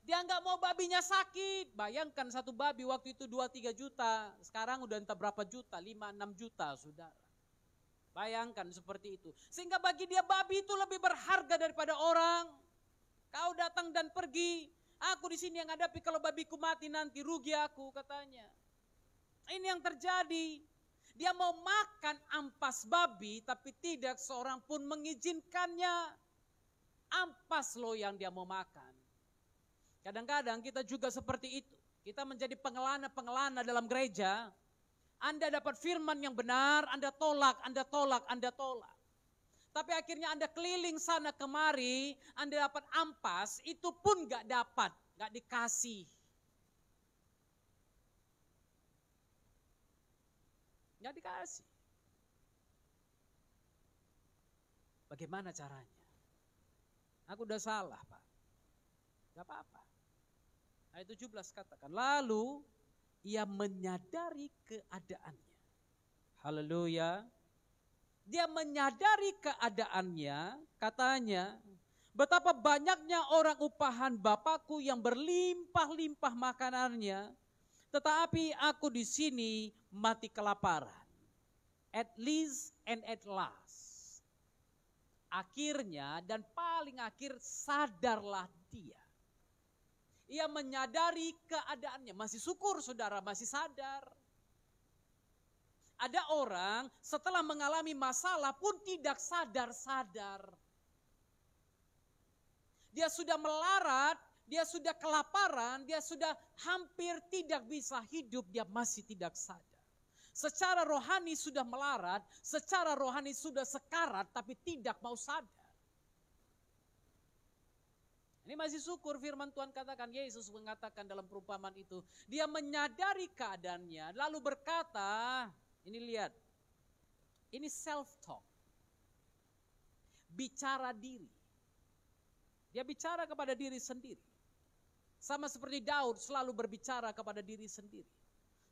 Dia gak mau babinya sakit. Bayangkan satu babi waktu itu 2-3 juta. Sekarang udah entah berapa juta, 5-6 juta saudara. Bayangkan seperti itu. Sehingga bagi dia babi itu lebih berharga daripada orang. Kau datang dan pergi. Aku di sini yang hadapi, kalau babiku mati nanti rugi aku, katanya. Ini yang terjadi. Dia mau makan ampas babi tapi tidak seorang pun mengizinkannya. Ampas loh yang dia mau makan. Kadang-kadang kita juga seperti itu. Kita menjadi pengelana-pengelana dalam gereja. Anda dapat firman yang benar, Anda tolak, Anda tolak, Anda tolak. Tapi akhirnya Anda keliling sana kemari, Anda dapat ampas, itu pun gak dapat, gak dikasih. Gak dikasih. Bagaimana caranya? Aku udah salah, Pak. Gak apa-apa. Ayat 17 katakan, lalu ia menyadari keadaannya. Haleluya. Dia menyadari keadaannya, katanya, betapa banyaknya orang upahan Bapakku yang berlimpah-limpah makanannya, tetapi aku di sini mati kelaparan. At least and at last. Akhirnya dan paling akhir sadarlah dia. Ia menyadari keadaannya. Masih syukur saudara, masih sadar. Ada orang setelah mengalami masalah pun tidak sadar-sadar. Dia sudah melarat, dia sudah kelaparan, dia sudah hampir tidak bisa hidup, dia masih tidak sadar. Secara rohani sudah melarat, secara rohani sudah sekarat tapi tidak mau sadar. Ini masih syukur firman Tuhan katakan, Yesus mengatakan dalam perumpamaan itu, dia menyadari keadaannya lalu berkata, ini lihat, ini self-talk, bicara diri. Dia bicara kepada diri sendiri. Sama seperti Daud selalu berbicara kepada diri sendiri.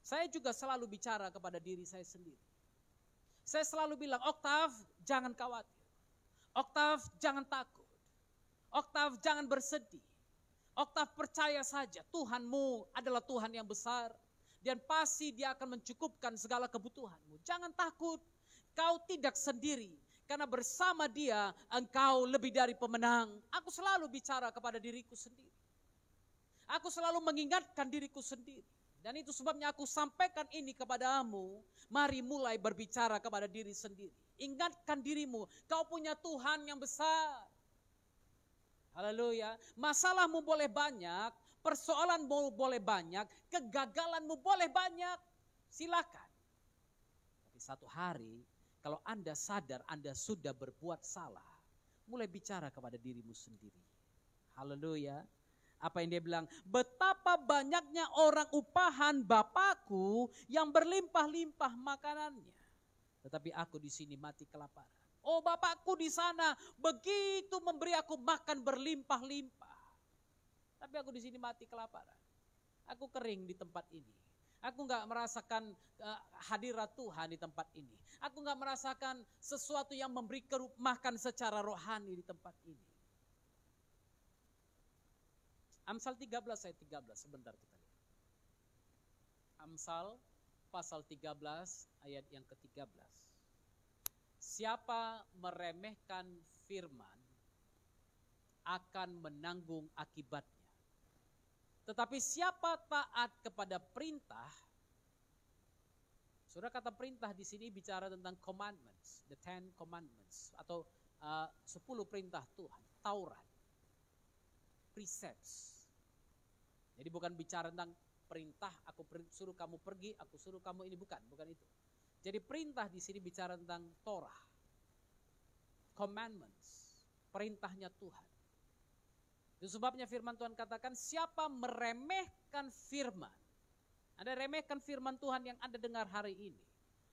Saya juga selalu bicara kepada diri saya sendiri. Saya selalu bilang, Oktav jangan khawatir, Oktav jangan takut. Oktav jangan bersedih. Oktav percaya saja Tuhanmu adalah Tuhan yang besar. Dan pasti dia akan mencukupkan segala kebutuhanmu. Jangan takut, kau tidak sendiri. Karena bersama dia engkau lebih dari pemenang. Aku selalu bicara kepada diriku sendiri. Aku selalu mengingatkan diriku sendiri. Dan itu sebabnya aku sampaikan ini kepadamu. Mari mulai berbicara kepada diri sendiri. Ingatkan dirimu, kau punya Tuhan yang besar. Haleluya. Masalahmu boleh banyak, persoalanmu boleh banyak, kegagalanmu boleh banyak. Silakan. Tapi satu hari, kalau Anda sadar Anda sudah berbuat salah, mulai bicara kepada dirimu sendiri. Haleluya. Apa yang dia bilang? Betapa banyaknya orang upahan Bapakku yang berlimpah-limpah makanannya. Tetapi aku di sini mati kelaparan. Oh, Bapakku di sana begitu memberi aku makan berlimpah-limpah. Tapi aku di sini mati kelaparan. Aku kering di tempat ini. Aku enggak merasakan hadirat Tuhan di tempat ini. Aku enggak merasakan sesuatu yang memberi makan secara rohani di tempat ini. Amsal 13 ayat 13, sebentar kita lihat. Amsal pasal 13 ayat yang ke-13. Siapa meremehkan firman akan menanggung akibatnya. Tetapi siapa taat kepada perintah, saudara kata perintah di sini bicara tentang commandments, the 10 commandments atau 10 perintah Tuhan, Taurat, precepts. Jadi bukan bicara tentang perintah, aku suruh kamu pergi, aku suruh kamu ini, bukan itu. Jadi perintah di sini bicara tentang Torah, commandments, perintahnya Tuhan. Itu sebabnya firman Tuhan katakan siapa meremehkan firman. Anda remehkan firman Tuhan yang Anda dengar hari ini.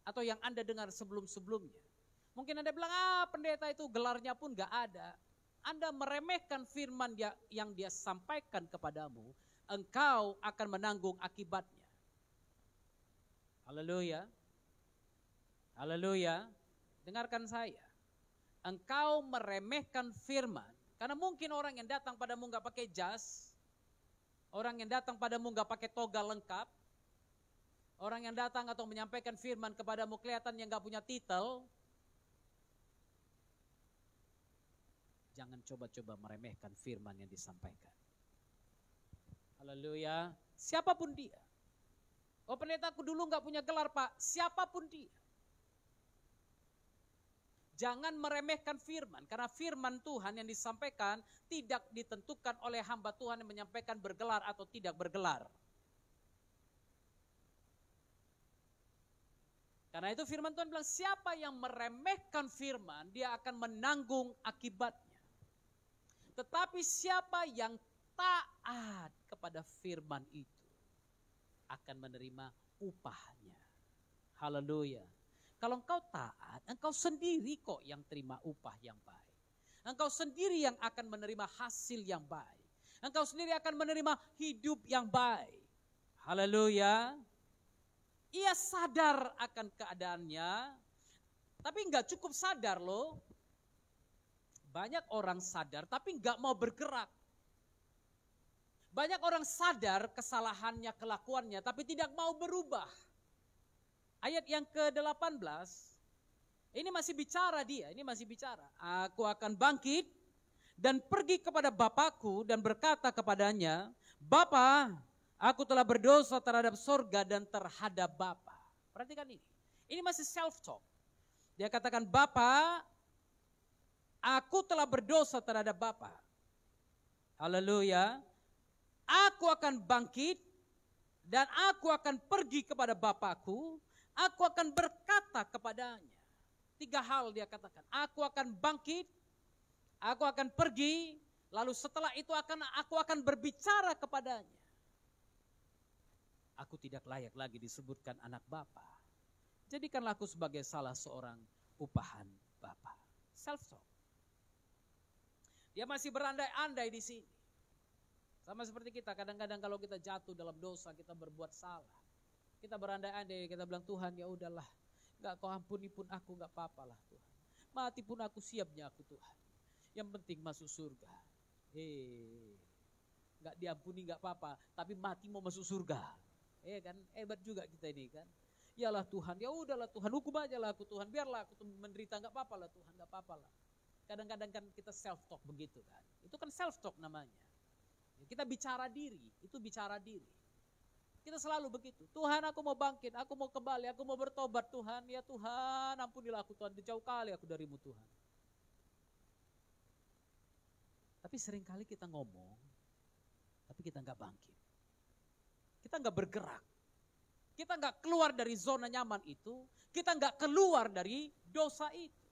Atau yang Anda dengar sebelum-sebelumnya. Mungkin Anda bilang, pendeta itu gelarnya pun gak ada. Anda meremehkan firman yang dia sampaikan kepadamu. Engkau akan menanggung akibatnya. Haleluya. Haleluya. Dengarkan saya. Engkau meremehkan firman. Karena mungkin orang yang datang padamu gak pakai jas. Orang yang datang padamu gak pakai toga lengkap. Orang yang datang atau menyampaikan firman kepadamu kelihatan yang gak punya titel. Jangan coba-coba meremehkan firman yang disampaikan. Haleluya. Siapapun dia. Oh pendeta aku dulu gak punya gelar Pak. Siapapun dia. Jangan meremehkan firman. Karena firman Tuhan yang disampaikan tidak ditentukan oleh hamba Tuhan yang menyampaikan bergelar atau tidak bergelar. Karena itu firman Tuhan bilang siapa yang meremehkan firman dia akan menanggung akibatnya. Tetapi siapa yang taat kepada firman itu akan menerima upahnya. Haleluya. Kalau engkau taat, engkau sendiri kok yang terima upah yang baik. Engkau sendiri yang akan menerima hasil yang baik. Engkau sendiri akan menerima hidup yang baik. Haleluya. Ia sadar akan keadaannya, tapi enggak cukup sadar loh. Banyak orang sadar tapi enggak mau bergerak. Banyak orang sadar kesalahannya, kelakuannya, tapi tidak mau berubah. Ayat yang ke-18, ini masih bicara dia, ini masih bicara. Aku akan bangkit dan pergi kepada Bapakku dan berkata kepadanya, Bapa, aku telah berdosa terhadap sorga dan terhadap Bapa. Perhatikan ini. Ini masih self-talk. Dia katakan, Bapa, aku telah berdosa terhadap Bapa. Haleluya. Aku akan bangkit dan aku akan pergi kepada Bapakku. Aku akan berkata kepadanya. 3 hal dia katakan. Aku akan bangkit, aku akan pergi, lalu setelah itu aku akan berbicara kepadanya. Aku tidak layak lagi disebutkan anak Bapa. Jadikanlah aku sebagai salah seorang upahan Bapa. Self-talk. Dia masih berandai-andai di sini. Sama seperti kita, kadang-kadang kalau kita jatuh dalam dosa, kita berbuat salah. Kita berandai-andai, kita bilang Tuhan ya udahlah. Gak kau ampuni pun aku gak apa-apalah Tuhan. Mati pun aku siapnya aku Tuhan. Yang penting masuk surga. Gak diampuni gak apa-apa, tapi mati mau masuk surga. Kan hebat juga kita ini kan. Yalah Tuhan, ya udahlah Tuhan, hukum aja lah aku Tuhan, biarlah aku menderita gak apa-apa lah Tuhan, gak apa-apa lah. Kadang-kadang kan kita self-talk begitu kan. Itu kan self-talk namanya. Kita bicara diri, itu bicara diri. Kita selalu begitu. Tuhan aku mau bangkit, aku mau kembali, aku mau bertobat Tuhan. Ya Tuhan ampunilah aku Tuhan, jauh kali aku darimu Tuhan. Tapi seringkali kita ngomong, tapi kita gak bangkit. Kita gak bergerak. Kita gak keluar dari zona nyaman itu. Kita gak keluar dari dosa itu.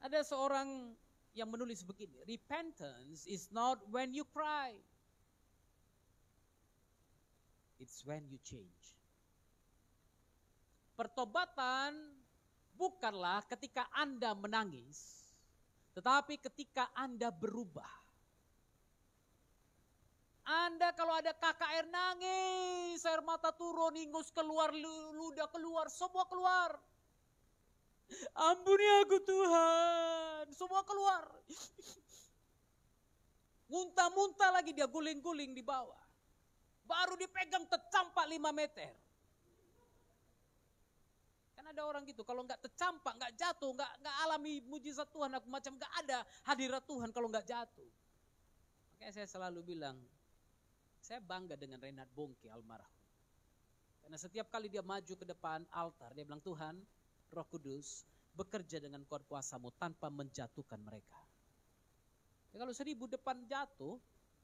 Ada seorang yang menulis begini, repentance is not when you cry. It's when you change. Pertobatan bukanlah ketika Anda menangis, tetapi ketika Anda berubah. Anda kalau ada KKR nangis, air mata turun, ingus keluar, ludah keluar, semua keluar. Ampuni aku Tuhan, semua keluar. Muntah-muntah lagi dia guling-guling di bawah. Baru dipegang tercampak 5 meter. Kan ada orang gitu, kalau gak tercampak, gak jatuh, gak alami mujizat Tuhan, aku macam gak ada hadirat Tuhan kalau gak jatuh. Makanya saya selalu bilang, saya bangga dengan Reinhard Bongke almarhum. Karena setiap kali dia maju ke depan altar, dia bilang Tuhan, Roh Kudus bekerja dengan kuat kuasamu tanpa menjatuhkan mereka. Ya kalau 1000 depan jatuh,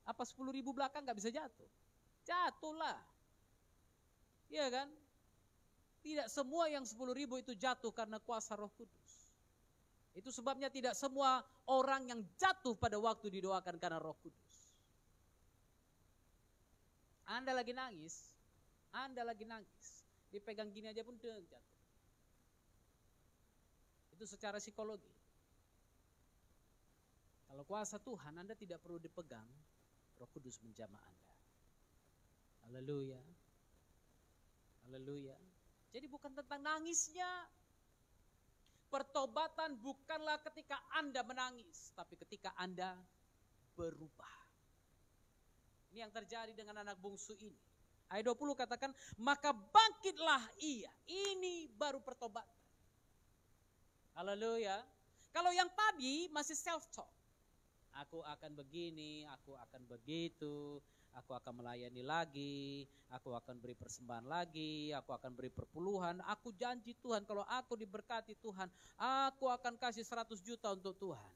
apa 10.000 belakang gak bisa jatuh? Jatuhlah. Iya kan? Tidak semua yang 10.000 itu jatuh karena kuasa Roh Kudus. Itu sebabnya tidak semua orang yang jatuh pada waktu didoakan karena Roh Kudus. Anda lagi nangis, dipegang gini aja pun jatuh. Itu secara psikologi. Kalau kuasa Tuhan Anda tidak perlu dipegang, Roh Kudus menjamah Anda. Haleluya. Haleluya. Jadi bukan tentang nangisnya. Pertobatan bukanlah ketika Anda menangis, tapi ketika Anda berubah. Ini yang terjadi dengan anak bungsu ini. Ayat 20 katakan, maka bangkitlah ia. Ini baru pertobatan. Haleluya. Kalau yang tadi masih self-talk. Aku akan begini, aku akan begitu, aku akan melayani lagi, aku akan beri persembahan lagi, aku akan beri perpuluhan. Aku janji Tuhan kalau aku diberkati Tuhan, aku akan kasih 100 juta untuk Tuhan.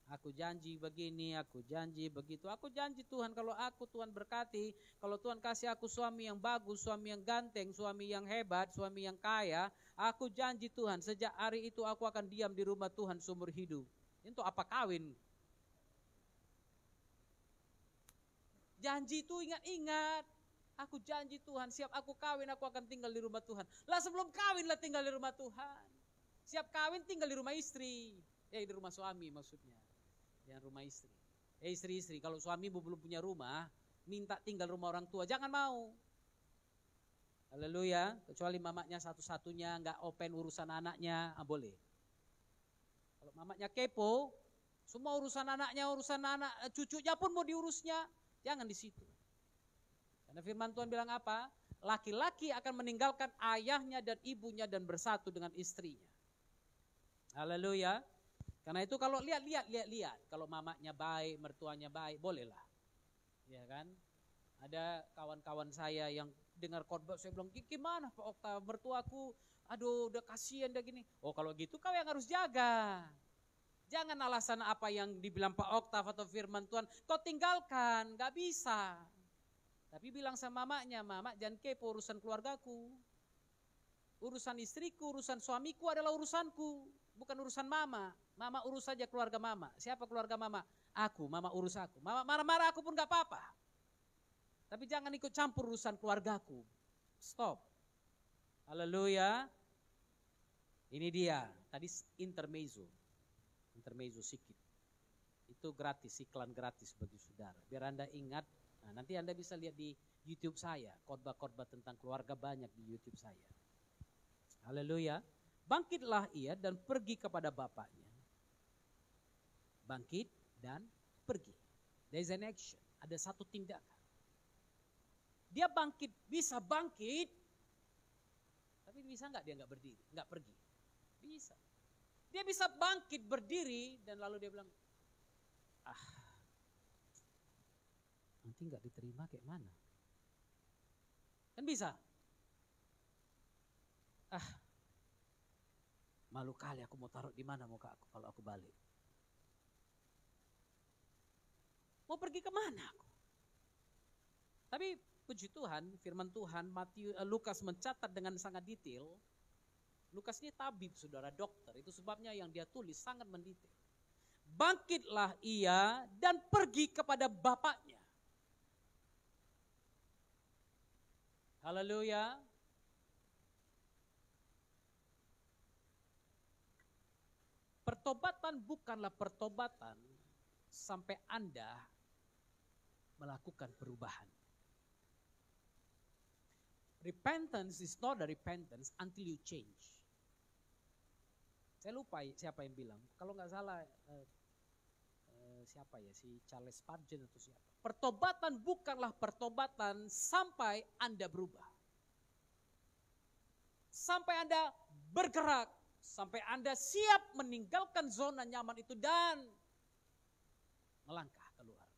Aku janji begini, aku janji begitu. Aku janji Tuhan kalau aku Tuhan berkati, kalau Tuhan kasih aku suami yang bagus, suami yang ganteng, suami yang hebat, suami yang kaya. Aku janji Tuhan sejak hari itu aku akan diam di rumah Tuhan seumur hidup. Itu apa kawin? Janji itu ingat-ingat. Aku janji Tuhan, siap aku kawin aku akan tinggal di rumah Tuhan. Lah sebelum kawin lah tinggal di rumah Tuhan. Siap kawin tinggal di rumah istri. Di rumah suami maksudnya. Yang rumah istri. Istri-istri kalau suamimu belum punya rumah, minta tinggal rumah orang tua, jangan mau. Haleluya, kecuali mamanya satu-satunya nggak open urusan anaknya, boleh. Kalau mamanya kepo, semua urusan anaknya, urusan anak cucunya pun mau diurusnya, jangan di situ. Karena firman Tuhan bilang apa? Laki-laki akan meninggalkan ayahnya dan ibunya dan bersatu dengan istrinya. Haleluya. Karena itu kalau lihat, kalau mamanya baik, mertuanya baik, bolehlah. Ya kan? Ada kawan-kawan saya yang dengar khotbah, saya bilang, gimana Pak Okta, mertuaku, aduh udah kasihan udah gini. Oh kalau gitu kau yang harus jaga. Jangan alasan apa yang dibilang Pak Oktav atau firman Tuhan, kau tinggalkan, gak bisa. Tapi bilang sama mamanya, mama jangan kepo urusan keluargaku. Urusan istriku, urusan suamiku adalah urusanku, bukan urusan mama. Mama urus saja keluarga mama. Siapa keluarga mama? Aku, mama urus aku. Mama marah-marah aku pun gak apa-apa. Tapi jangan ikut campur urusan keluargaku. Stop. Haleluya. Ini dia, tadi intermezzo sedikit. Itu gratis, iklan gratis bagi saudara. Biar Anda ingat, nah nanti Anda bisa lihat di YouTube saya, khotbah-khotbah tentang keluarga banyak di YouTube saya. Haleluya. Bangkitlah ia dan pergi kepada bapaknya. Bangkit dan pergi. There is an action, ada satu tindakan. Dia bangkit, bisa bangkit, tapi bisa nggak dia nggak berdiri, nggak pergi? Bisa. Dia bisa bangkit berdiri dan lalu dia bilang, nanti nggak diterima kayak mana? Kan bisa. Malu kali aku mau taruh di mana muka aku kalau aku balik. Mau pergi kemana aku? Tapi puji Tuhan, firman Tuhan, Lukas mencatat dengan sangat detail. Lukas ini tabib, saudara, dokter. Itu sebabnya yang dia tulis sangat mendetail. Bangkitlah ia dan pergi kepada bapaknya. Haleluya. Pertobatan bukanlah pertobatan sampai Anda melakukan perubahan. Repentance is not a repentance until you change. Saya lupa siapa yang bilang, kalau nggak salah siapa ya, si Charles Spurgeon atau siapa. Pertobatan bukanlah pertobatan sampai Anda berubah. Sampai Anda bergerak, sampai Anda siap meninggalkan zona nyaman itu dan melangkah keluar.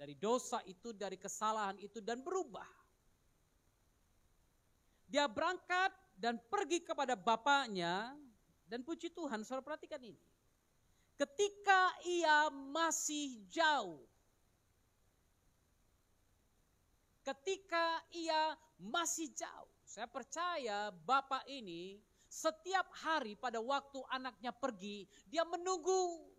Dari dosa itu, dari kesalahan itu dan berubah. Dia berangkat dan pergi kepada bapaknya dan puji Tuhan, saudara perhatikan ini. Ketika ia masih jauh. Ketika ia masih jauh. Saya percaya bapak ini setiap hari pada waktu anaknya pergi, dia menunggu.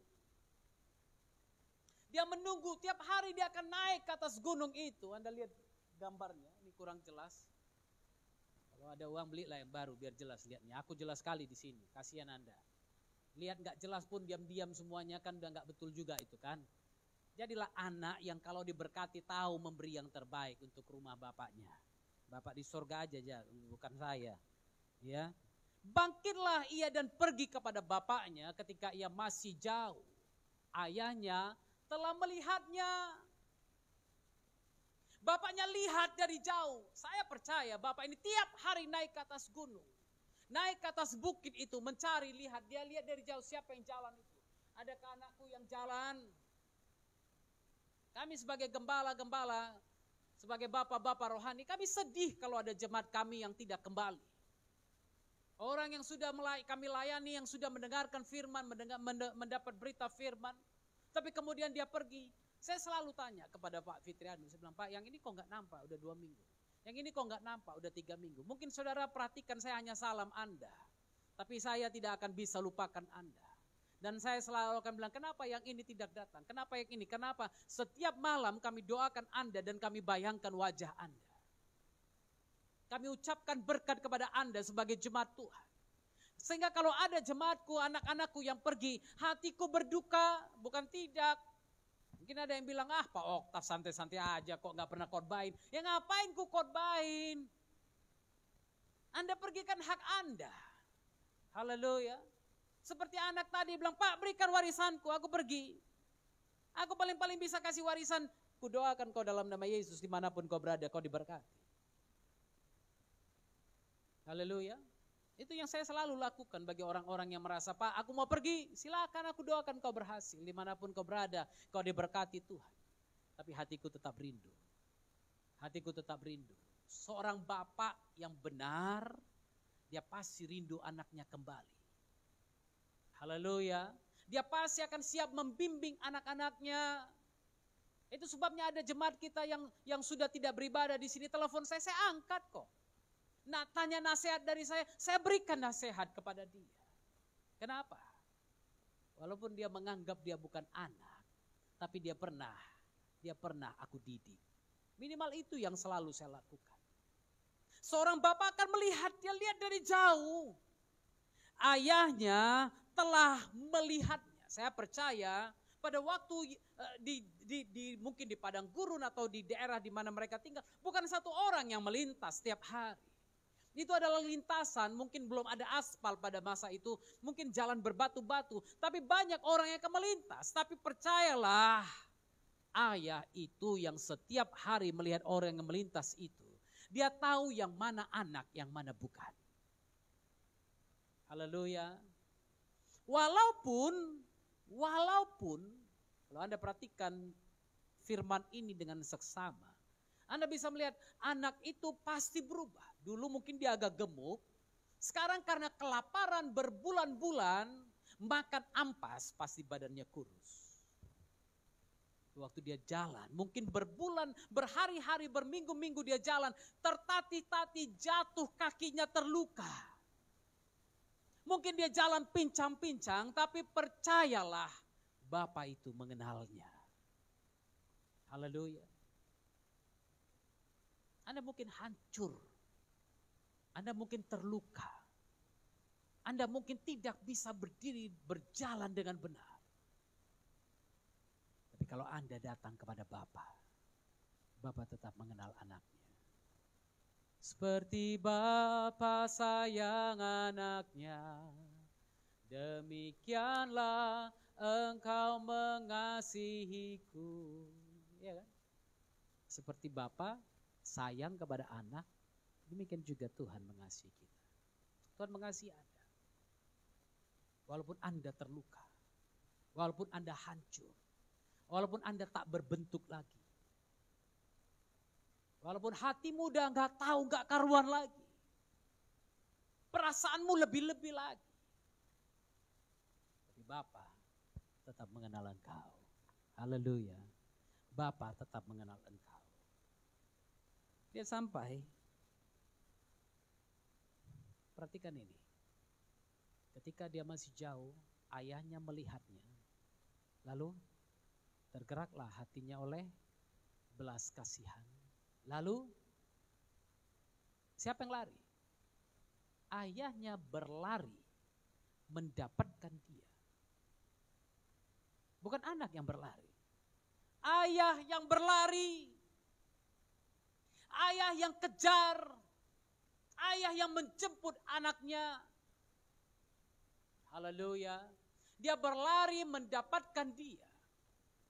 Dia menunggu, tiap hari dia akan naik ke atas gunung itu. Anda lihat gambarnya, ini kurang jelas. Kalau ada uang belilah yang baru biar jelas lihatnya. Aku jelas sekali di sini, kasihan Anda. Lihat gak jelas pun diam-diam semuanya kan udah gak betul juga itu kan. Jadilah anak yang kalau diberkati tahu memberi yang terbaik untuk rumah bapaknya. Bapak di surga aja, bukan saya. Ya. Bangkitlah ia dan pergi kepada bapaknya ketika ia masih jauh. Ayahnya telah melihatnya. Bapaknya lihat dari jauh. Saya percaya bapak ini tiap hari naik ke atas gunung. Naik ke atas bukit itu mencari, lihat. Dia lihat dari jauh siapa yang jalan itu. Adakah anakku yang jalan? Kami sebagai gembala-gembala, sebagai bapak-bapak rohani, kami sedih kalau ada jemaat kami yang tidak kembali. Orang yang sudah kami layani, yang sudah mendengarkan firman, mendapat berita firman, tapi kemudian dia pergi. Saya selalu tanya kepada Pak Fitrianu, saya bilang, Pak, yang ini kok nggak nampak, udah 2 minggu. Yang ini kok nggak nampak, udah 3 minggu. Mungkin saudara perhatikan, saya hanya salam Anda, tapi saya tidak akan bisa lupakan Anda. Dan saya selalu akan bilang, kenapa yang ini tidak datang? Kenapa yang ini? Kenapa? Setiap malam kami doakan Anda dan kami bayangkan wajah Anda. Kami ucapkan berkat kepada Anda sebagai jemaat Tuhan. Sehingga kalau ada jemaatku, anak-anakku yang pergi, hatiku berduka, bukan tidak. Mungkin ada yang bilang, Pak Oktav santai-santai aja kok gak pernah khotbahin. Ya ngapain ku khotbahin? Anda pergi kan hak Anda. Haleluya. Seperti anak tadi bilang, Pak berikan warisanku, aku pergi. Aku paling-paling bisa kasih warisan. Ku doakan kau dalam nama Yesus dimanapun kau berada, kau diberkati. Haleluya. Itu yang saya selalu lakukan bagi orang-orang yang merasa, Pak aku mau pergi, silakan, aku doakan kau berhasil. Dimanapun kau berada, kau diberkati Tuhan. Tapi hatiku tetap rindu. Hatiku tetap rindu. Seorang bapak yang benar, dia pasti rindu anaknya kembali. Haleluya. Dia pasti akan siap membimbing anak-anaknya. Itu sebabnya ada jemaat kita yang sudah tidak beribadah di sini, telepon saya angkat kok. Nah, tanya nasihat dari saya berikan nasihat kepada dia. Kenapa? Walaupun dia menganggap dia bukan anak, tapi dia pernah aku didik. Minimal itu yang selalu saya lakukan. Seorang bapak akan melihat, dia lihat dari jauh. Ayahnya telah melihatnya. Saya percaya pada waktu mungkin di padang gurun atau di daerah di mana mereka tinggal, bukan satu orang yang melintas setiap hari. Itu adalah lintasan, mungkin belum ada aspal pada masa itu, mungkin jalan berbatu-batu, tapi banyak orang yang akan melintas. Tapi percayalah, ayah itu yang setiap hari melihat orang yang melintas itu, dia tahu yang mana anak, yang mana bukan. Haleluya. Walaupun kalau Anda perhatikan firman ini dengan seksama, Anda bisa melihat anak itu pasti berubah. Dulu mungkin dia agak gemuk, sekarang karena kelaparan berbulan-bulan, makan ampas pasti badannya kurus. Waktu dia jalan, mungkin berhari-hari, berminggu-minggu dia jalan, tertatih-tatih jatuh, kakinya terluka. Mungkin dia jalan pincang-pincang, tapi percayalah, Bapak itu mengenalnya. Haleluya. Anda mungkin hancur. Anda mungkin terluka. Anda mungkin tidak bisa berdiri, berjalan dengan benar. Tapi kalau Anda datang kepada Bapa, Bapa tetap mengenal anaknya. Seperti Bapa sayang anaknya, demikianlah Engkau mengasihiku. Ya kan? Seperti Bapa sayang kepada anak, demikian juga Tuhan mengasihi kita. Tuhan mengasihi Anda. Walaupun Anda terluka, walaupun Anda hancur, walaupun Anda tak berbentuk lagi, walaupun hatimu udah gak tahu, gak karuan lagi, perasaanmu lebih-lebih lagi, tapi Bapa tetap mengenal engkau. Haleluya. Bapa tetap mengenal engkau. Dia sampai, perhatikan ini, ketika dia masih jauh, ayahnya melihatnya. Lalu tergeraklah hatinya oleh belas kasihan. Lalu siapa yang lari? Ayahnya berlari mendapatkan dia. Bukan anak yang berlari. Ayah yang berlari. Ayah yang kejar. Ayah yang menjemput anaknya. Haleluya. Dia berlari mendapatkan dia.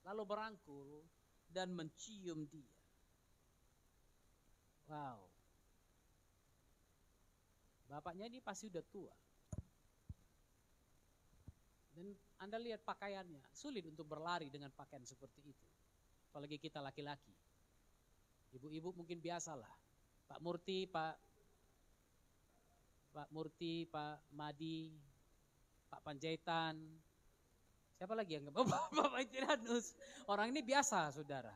Lalu berangkul dan mencium dia. Wow. Bapaknya ini pasti udah tua. Dan Anda lihat pakaiannya, sulit untuk berlari dengan pakaian seperti itu. Apalagi kita laki-laki. Ibu-ibu mungkin biasalah. Pak Murti, Pak Madi, Pak Panjaitan. Siapa lagi yang Bapak Panjaitanus? Orang ini biasa, saudara.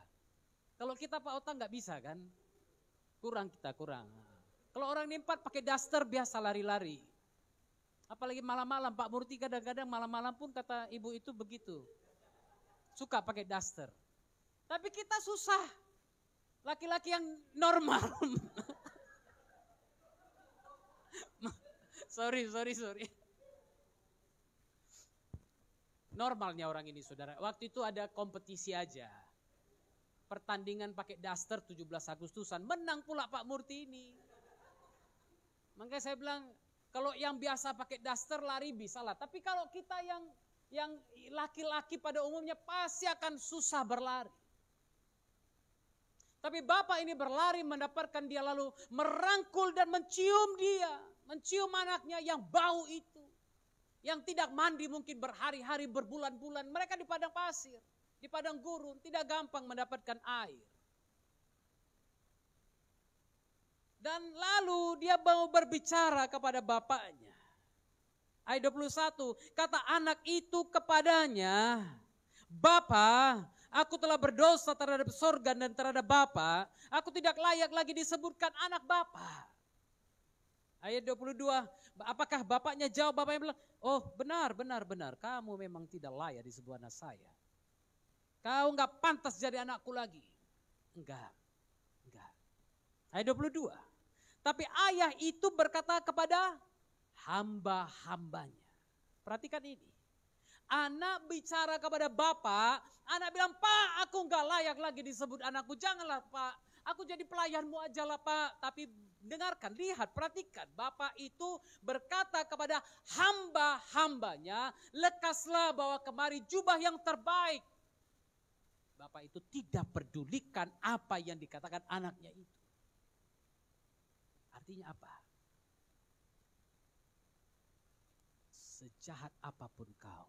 Kalau kita Pak Otang nggak bisa kan? Kurang. Kalau orang ini 4 pakai daster biasa lari-lari. Apalagi malam-malam, Pak Murti kadang-kadang malam-malam pun kata ibu itu begitu. Suka pakai daster. Tapi kita susah. Laki-laki yang normal. Sorry. Normalnya orang ini, saudara. Waktu itu ada kompetisi aja. Pertandingan pakai daster 17 Agustusan. Menang pula Pak Murti ini. Makanya saya bilang, kalau yang biasa pakai daster lari bisa lah. Tapi kalau kita yang laki-laki pada umumnya pasti akan susah berlari. Tapi bapak ini berlari mendapatkan dia lalu merangkul dan mencium dia. Mencium anaknya yang bau itu. Yang tidak mandi mungkin berhari-hari, berbulan-bulan. Mereka di padang pasir, di padang gurun, tidak gampang mendapatkan air. Dan lalu dia mau berbicara kepada bapaknya. Ayat 21, kata anak itu kepadanya, Bapa, aku telah berdosa terhadap sorga dan terhadap Bapa, aku tidak layak lagi disebutkan anak Bapa. Ayat 22, apakah bapaknya jawab, bapaknya bilang, oh benar, kamu memang tidak layak disebut anak saya. Kau enggak pantas jadi anakku lagi. Enggak. Ayat 22. Tapi ayah itu berkata kepada hamba-hambanya. Perhatikan ini. Anak bicara kepada bapak, anak bilang, Pak, aku enggak layak lagi disebut anakku. Janganlah Pak, aku jadi pelayanmu aja lah Pak. Tapi dengarkan, lihat, perhatikan. Bapak itu berkata kepada hamba-hambanya, lekaslah bawa kemari jubah yang terbaik. Bapak itu tidak pedulikan apa yang dikatakan anaknya itu. Artinya apa? Sejahat apapun kau,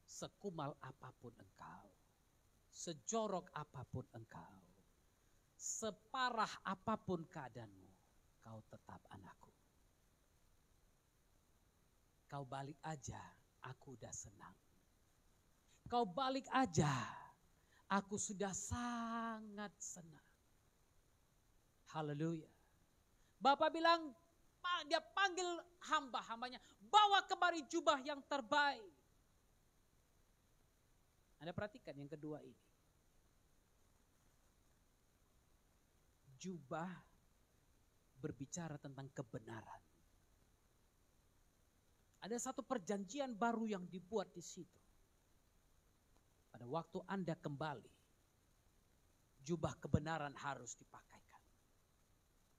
sekumal apapun engkau, sejorok apapun engkau, separah apapun keadaanmu, kau tetap anakku. Kau balik aja, aku udah senang. Kau balik aja, aku sudah sangat senang. Haleluya. Bapak bilang, dia panggil hamba-hambanya, bawa kemari jubah yang terbaik. Anda perhatikan yang kedua ini. Jubah berbicara tentang kebenaran. Ada satu perjanjian baru yang dibuat di situ. Pada waktu Anda kembali, jubah kebenaran harus dipakaikan.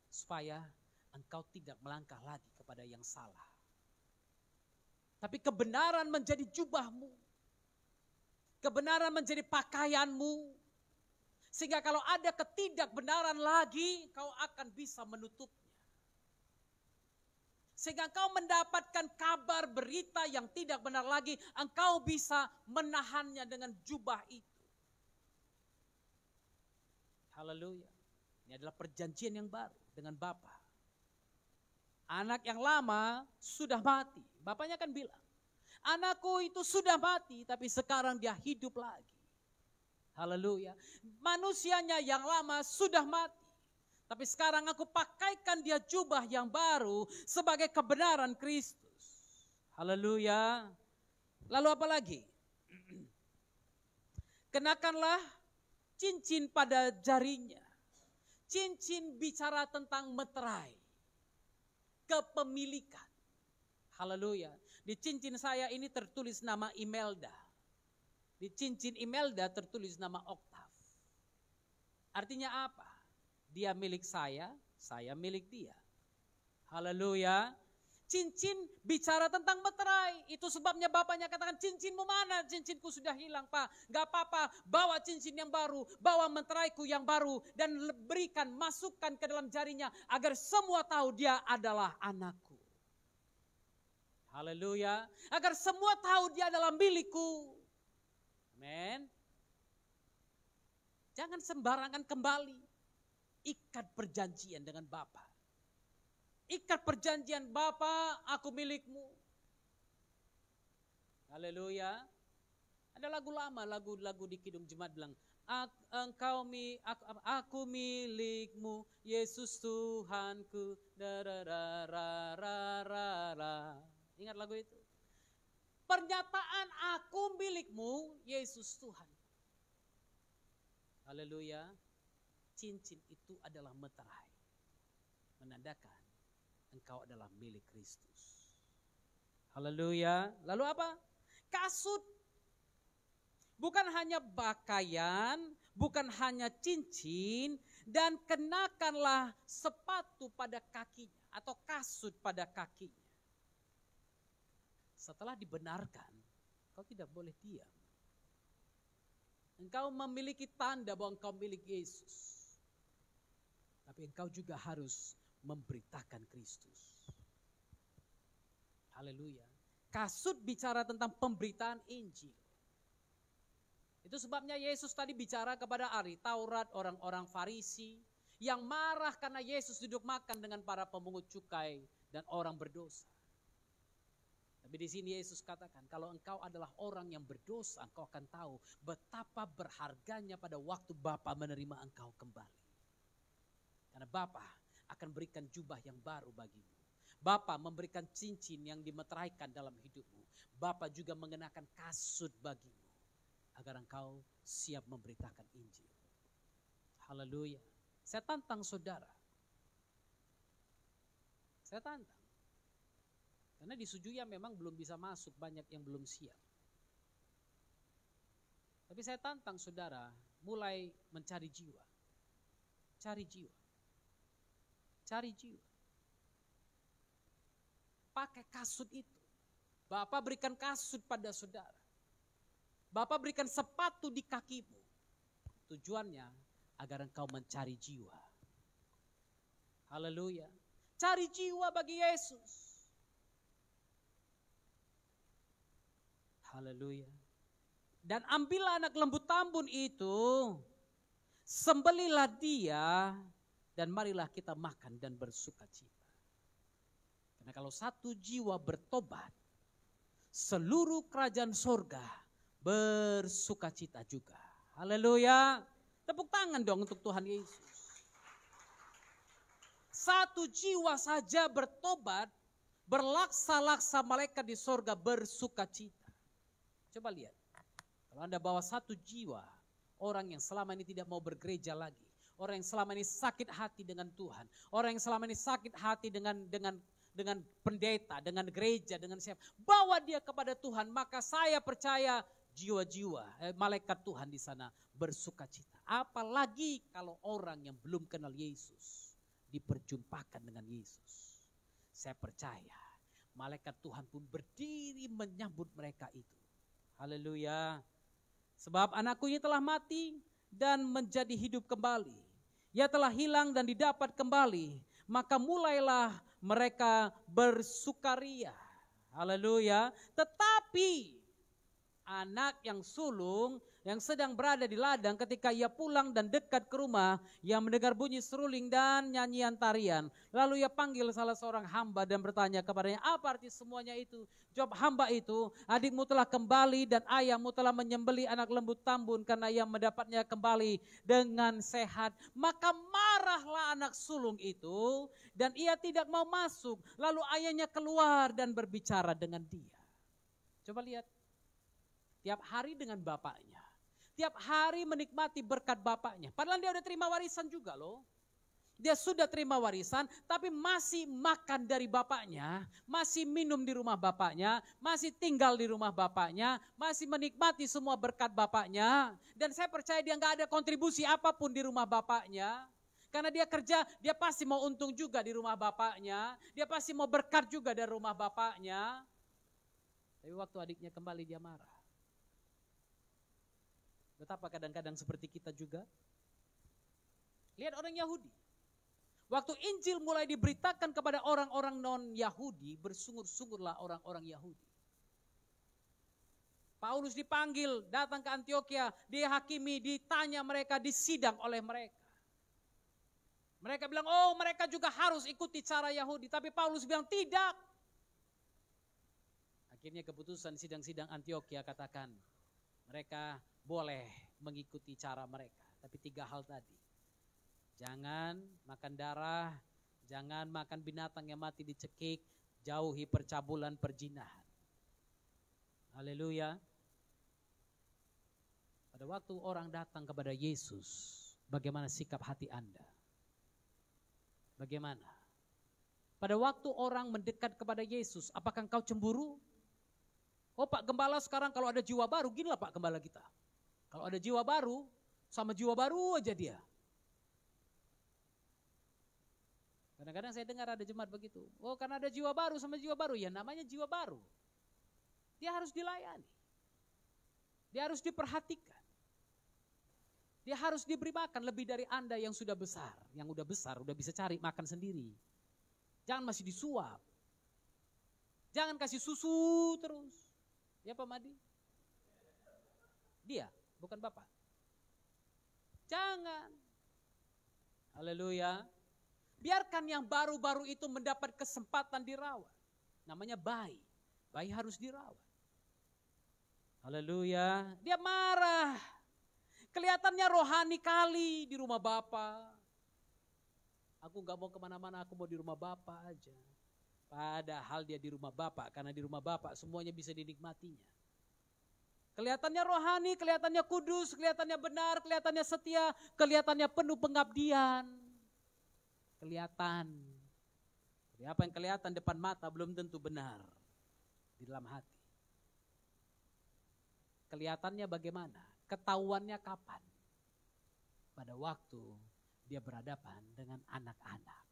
Supaya engkau tidak melangkah lagi kepada yang salah. Tapi kebenaran menjadi jubahmu. Kebenaran menjadi pakaianmu. Sehingga kalau ada ketidakbenaran lagi, kau akan bisa menutupnya. Sehingga engkau mendapatkan kabar berita yang tidak benar lagi, engkau bisa menahannya dengan jubah itu. Haleluya. Ini adalah perjanjian yang baru dengan Bapa. Anak yang lama sudah mati. Bapaknya kan bilang, anakku itu sudah mati tapi sekarang dia hidup lagi. Haleluya. Manusianya yang lama sudah mati. Tapi sekarang aku pakaikan dia jubah yang baru sebagai kebenaran Kristus. Haleluya. Lalu apa lagi? Kenakanlah cincin pada jarinya. Cincin bicara tentang meterai, kepemilikan. Haleluya. Di cincin saya ini tertulis nama Imelda. Di cincin Imelda tertulis nama Oktav. Artinya apa? Dia milik saya milik dia. Haleluya. Cincin bicara tentang meterai. Itu sebabnya bapaknya katakan, cincinmu mana? Cincinku sudah hilang, Pak. Gak apa-apa, bawa cincin yang baru, bawa meteraiku yang baru, dan berikan, masukkan ke dalam jarinya, agar semua tahu dia adalah anakku. Haleluya. Agar semua tahu dia adalah milikku. Amin. Jangan sembarangan kembali. Ikat perjanjian dengan Bapa. Ikat perjanjian, Bapa, aku milikmu. Haleluya. Ada lagu lama, lagu di Kidung Jemaat bilang, aku milikmu, Yesus Tuhanku. Ingat lagu itu? Pernyataan aku milikmu, Yesus Tuhan. Haleluya. Cincin itu adalah meterai. Menandakan engkau adalah milik Kristus. Haleluya. Lalu apa? Kasut. Bukan hanya pakaian, bukan hanya cincin, dan kenakanlah sepatu pada kakinya atau kasut pada kakinya. Setelah dibenarkan, kau tidak boleh diam. Engkau memiliki tanda bahwa engkau milik Yesus. Tapi engkau juga harus memberitakan Kristus. Haleluya. Kasut bicara tentang pemberitaan Injil. Itu sebabnya Yesus tadi bicara kepada ahli Taurat, orang-orang Farisi yang marah karena Yesus duduk makan dengan para pemungut cukai dan orang berdosa. Tapi di sini Yesus katakan, kalau engkau adalah orang yang berdosa, engkau akan tahu betapa berharganya pada waktu Bapa menerima engkau kembali. Karena Bapa akan berikan jubah yang baru bagimu. Bapa memberikan cincin yang dimeteraikan dalam hidupmu. Bapa juga mengenakan kasut bagimu. Agar engkau siap memberitakan Injil. Haleluya. Saya tantang saudara. Saya tantang. Karena di Sujuya memang belum bisa masuk, banyak yang belum siap. Tapi saya tantang saudara mulai mencari jiwa. Cari jiwa. Cari jiwa. Pakai kasut itu. Bapak berikan kasut pada saudara. Bapak berikan sepatu di kakimu. Tujuannya agar engkau mencari jiwa. Haleluya. Cari jiwa bagi Yesus. Haleluya. Dan ambillah anak lembu tambun itu. Sembelilah dia. Dan marilah kita makan dan bersuka cita. Karena kalau satu jiwa bertobat, seluruh kerajaan sorga bersuka cita juga. Haleluya. Tepuk tangan dong untuk Tuhan Yesus. Satu jiwa saja bertobat, berlaksa-laksa malaikat di sorga bersuka cita. Coba lihat. Kalau Anda bawa satu jiwa, orang yang selama ini tidak mau bergereja lagi. Orang yang selama ini sakit hati dengan Tuhan. Orang yang selama ini sakit hati dengan pendeta, dengan gereja, dengan siapa. Bawa dia kepada Tuhan. Maka saya percaya jiwa-jiwa, malaikat Tuhan di sana bersuka cita. Apalagi kalau orang yang belum kenal Yesus diperjumpakan dengan Yesus. Saya percaya malaikat Tuhan pun berdiri menyambut mereka itu. Haleluya. Sebab anakku ini telah mati dan menjadi hidup kembali. Ia telah hilang dan didapat kembali. Maka mulailah mereka bersukaria. Haleluya. Tetapi anak yang sulung yang sedang berada di ladang ketika ia pulang dan dekat ke rumah, ia mendengar bunyi seruling dan nyanyian tarian. Lalu ia panggil salah seorang hamba dan bertanya kepadanya, apa arti semuanya itu? Jawab hamba itu, adikmu telah kembali dan ayahmu telah menyembeli anak lembu tambun karena ia mendapatnya kembali dengan sehat. Maka marahlah anak sulung itu dan ia tidak mau masuk. Lalu ayahnya keluar dan berbicara dengan dia. Coba lihat, tiap hari dengan bapaknya. Tiap hari menikmati berkat bapaknya. Padahal dia udah terima warisan juga loh. Dia sudah terima warisan, tapi masih makan dari bapaknya, masih minum di rumah bapaknya, masih tinggal di rumah bapaknya, masih menikmati semua berkat bapaknya. Dan saya percaya dia gak ada kontribusi apapun di rumah bapaknya. Karena dia kerja, dia pasti mau untung juga di rumah bapaknya. Dia pasti mau berkat juga dari rumah bapaknya. Tapi waktu adiknya kembali dia marah. Betapa kadang-kadang seperti kita juga. Lihat orang Yahudi. Waktu Injil mulai diberitakan kepada orang-orang non-Yahudi, bersungur-sungurlah orang-orang Yahudi. Paulus dipanggil, datang ke Antioquia, dihakimi, ditanya mereka, disidang oleh mereka. Mereka bilang, oh mereka juga harus ikuti cara Yahudi. Tapi Paulus bilang, tidak. Akhirnya keputusan sidang-sidang Antioquia katakan, mereka boleh mengikuti cara mereka. Tapi 3 hal tadi. Jangan makan darah, jangan makan binatang yang mati dicekik, jauhi percabulan perzinahan. Haleluya. Pada waktu orang datang kepada Yesus, bagaimana sikap hati Anda? Bagaimana? Pada waktu orang mendekat kepada Yesus, apakah engkau cemburu? Oh Pak Gembala sekarang kalau ada jiwa baru, ginilah Pak Gembala kita. Kalau ada jiwa baru, sama jiwa baru aja dia. Kadang-kadang saya dengar ada jemaat begitu. Oh karena ada jiwa baru sama jiwa baru. Ya namanya jiwa baru. Dia harus dilayani. Dia harus diperhatikan. Dia harus diberi makan lebih dari Anda yang sudah besar. Yang udah besar, udah bisa cari makan sendiri. Jangan masih disuap. Jangan kasih susu terus. Ya Pak Madi? Dia, bukan Bapak. Jangan. Haleluya. Biarkan yang baru-baru itu mendapat kesempatan dirawat. Namanya bayi. Bayi harus dirawat. Haleluya. Dia marah. Kelihatannya rohani kali di rumah Bapak. Aku gak mau kemana-mana, aku mau di rumah Bapak aja. Padahal dia di rumah Bapak, karena di rumah Bapak semuanya bisa dinikmatinya. Kelihatannya rohani, kelihatannya kudus, kelihatannya benar, kelihatannya setia, kelihatannya penuh pengabdian. Kelihatan. Jadi apa yang kelihatan depan mata belum tentu benar di dalam hati. Kelihatannya bagaimana? Ketahuannya kapan? Pada waktu dia berhadapan dengan anak-anak.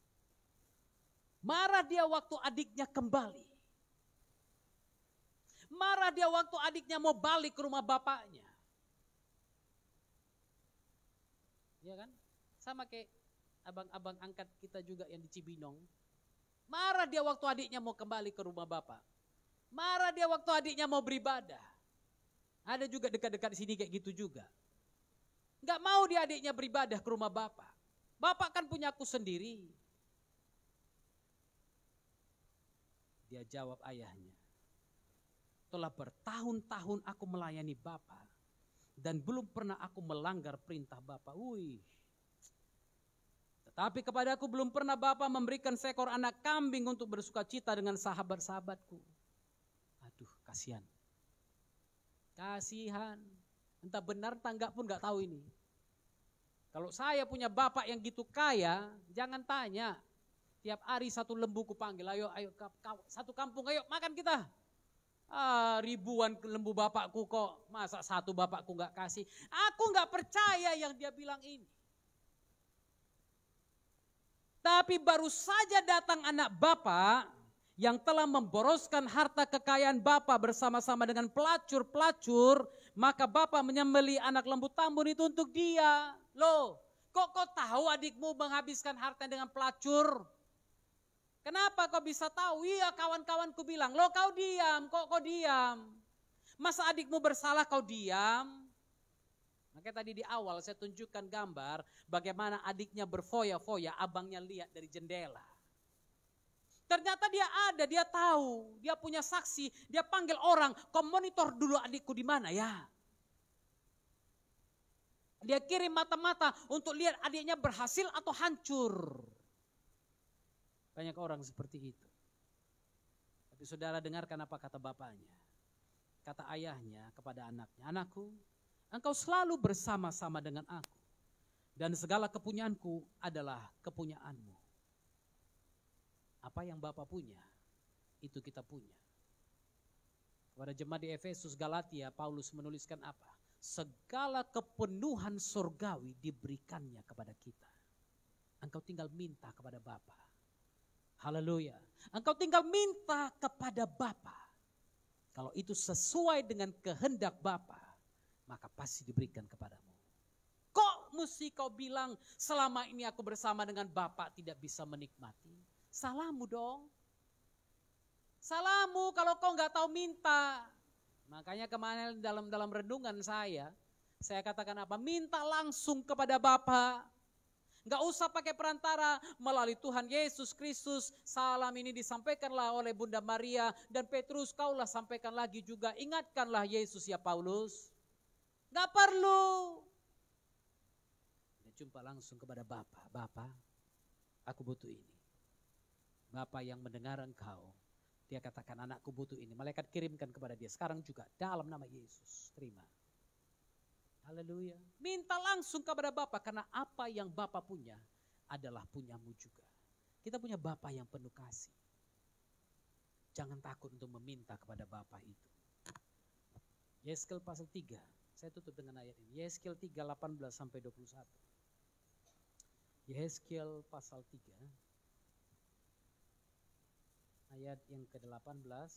Marah dia waktu adiknya kembali. Marah dia waktu adiknya mau balik ke rumah bapaknya. Iya kan? Sama kayak abang-abang angkat kita juga yang di Cibinong. Marah dia waktu adiknya mau kembali ke rumah bapak. Marah dia waktu adiknya mau beribadah. Ada juga dekat-dekat sini kayak gitu juga. Gak mau dia adiknya beribadah ke rumah bapak. Bapak kan punya aku sendiri. Dia jawab ayahnya. Telah bertahun-tahun aku melayani bapak. Dan belum pernah aku melanggar perintah bapak. Wih. Tapi kepadaku belum pernah Bapa memberikan seekor anak kambing untuk bersukacita dengan sahabat-sahabatku. Aduh, kasihan. Kasihan. Entah benar entah enggak pun enggak tahu ini. Kalau saya punya bapak yang gitu kaya, jangan tanya. Tiap hari satu lembu ku panggil, ayo satu kampung, ayo makan kita. Ribuan lembu bapakku kok, masa satu bapakku enggak kasih. Aku enggak percaya yang dia bilang ini. Tapi baru saja datang anak bapak yang telah memboroskan harta kekayaan bapak bersama-sama dengan pelacur-pelacur, maka bapak menyembelih anak lembu tambun itu untuk dia. Loh, kok kau tahu adikmu menghabiskan harta dengan pelacur? Kenapa kau bisa tahu? Iya, kawan-kawanku bilang, loh kau diam, kok kau diam? Masa adikmu bersalah kau diam? Makanya tadi di awal saya tunjukkan gambar bagaimana adiknya berfoya-foya, abangnya lihat dari jendela. Ternyata dia ada, dia tahu, dia punya saksi, dia panggil orang, kau monitor dulu adikku di mana ya. Dia kirim mata-mata untuk lihat adiknya berhasil atau hancur. Banyak orang seperti itu. Tapi saudara dengarkan apa kata bapaknya. Kata ayahnya kepada anaknya, anakku, engkau selalu bersama-sama dengan aku. Dan segala kepunyaanku adalah kepunyaanmu. Apa yang Bapa punya, itu kita punya. Kepada jemaat di Efesus Galatia, Paulus menuliskan apa? Segala kepenuhan surgawi diberikannya kepada kita. engkau tinggal minta kepada Bapa. Haleluya. Engkau tinggal minta kepada Bapa. Kalau itu sesuai dengan kehendak Bapa, maka pasti diberikan kepadamu. Kok mesti kau bilang selama ini aku bersama dengan Bapa tidak bisa menikmati? Salahmu dong. Salahmu kalau kau nggak tahu minta. Makanya kemarin dalam renungan saya katakan apa? Minta langsung kepada Bapa. Nggak usah pakai perantara, melalui Tuhan Yesus Kristus. Salam ini disampaikanlah oleh Bunda Maria dan Petrus, kaulah sampaikan lagi juga. Ingatkanlah Yesus ya Paulus. Nggak perlu. Dia jumpa langsung kepada Bapa. Bapa, aku butuh ini. Bapa yang mendengar engkau, dia katakan anakku butuh ini. Malaikat kirimkan kepada dia sekarang juga dalam nama Yesus. Terima. Haleluya. Minta langsung kepada Bapa karena apa yang Bapa punya adalah punyamu juga. Kita punya Bapa yang penuh kasih. Jangan takut untuk meminta kepada Bapa itu. Yeskel pasal 3. Saya tutup dengan ayat ini. Yeskel 3, 18 sampai 21. Yeskel pasal 3. Ayat yang ke-18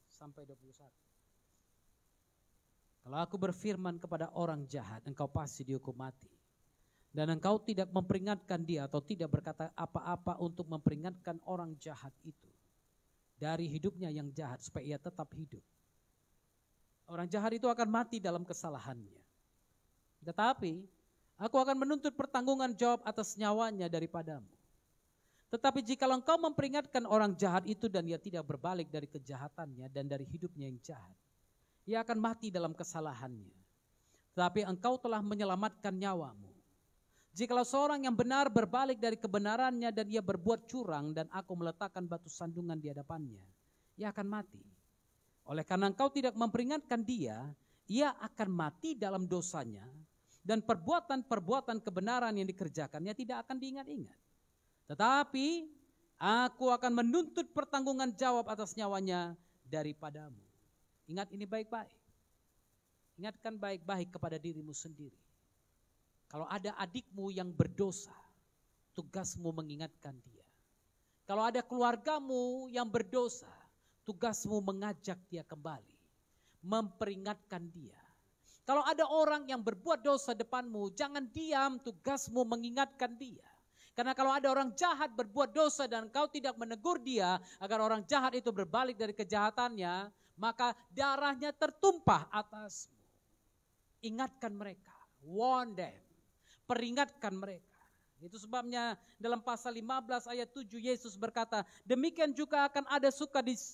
sampai 21. Kalau aku berfirman kepada orang jahat, engkau pasti dihukum mati. Dan engkau tidak memperingatkan dia atau tidak berkata apa-apa untuk memperingatkan orang jahat itu dari hidupnya yang jahat supaya ia tetap hidup. Orang jahat itu akan mati dalam kesalahannya. Tetapi aku akan menuntut pertanggungan jawab atas nyawanya daripadamu. Tetapi jika engkau memperingatkan orang jahat itu dan ia tidak berbalik dari kejahatannya dan dari hidupnya yang jahat, ia akan mati dalam kesalahannya. Tetapi engkau telah menyelamatkan nyawamu. Jikalau seorang yang benar berbalik dari kebenarannya dan ia berbuat curang dan aku meletakkan batu sandungan di hadapannya, ia akan mati. Oleh karena engkau tidak memperingatkan dia, ia akan mati dalam dosanya dan perbuatan-perbuatan kebenaran yang dikerjakannya tidak akan diingat-ingat. Tetapi aku akan menuntut pertanggungan jawab atas nyawanya daripadamu. Ingat ini baik-baik. Ingatkan baik-baik kepada dirimu sendiri. Kalau ada adikmu yang berdosa, tugasmu mengingatkan dia. Kalau ada keluargamu yang berdosa, tugasmu mengajak dia kembali. Memperingatkan dia. Kalau ada orang yang berbuat dosa depanmu, jangan diam, tugasmu mengingatkan dia. Karena kalau ada orang jahat berbuat dosa dan kau tidak menegur dia agar orang jahat itu berbalik dari kejahatannya, maka darahnya tertumpah atasmu. Ingatkan mereka, warn them, peringatkan mereka. Itu sebabnya dalam pasal 15 ayat 7 Yesus berkata, demikian juga akan ada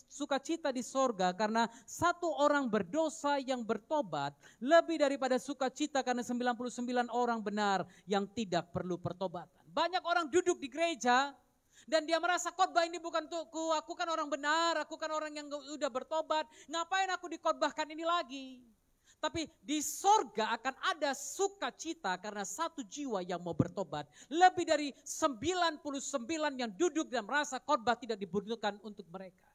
sukacita di sorga karena satu orang berdosa yang bertobat lebih daripada sukacita karena 99 orang benar yang tidak perlu pertobatan. Banyak orang duduk di gereja dan dia merasa khotbah ini bukan untukku, aku kan orang benar, aku kan orang yang udah bertobat, ngapain aku dikhotbahkan ini lagi? Tapi di sorga akan ada sukacita karena satu jiwa yang mau bertobat. Lebih dari 99 yang duduk dan merasa khotbah tidak dibutuhkan untuk mereka.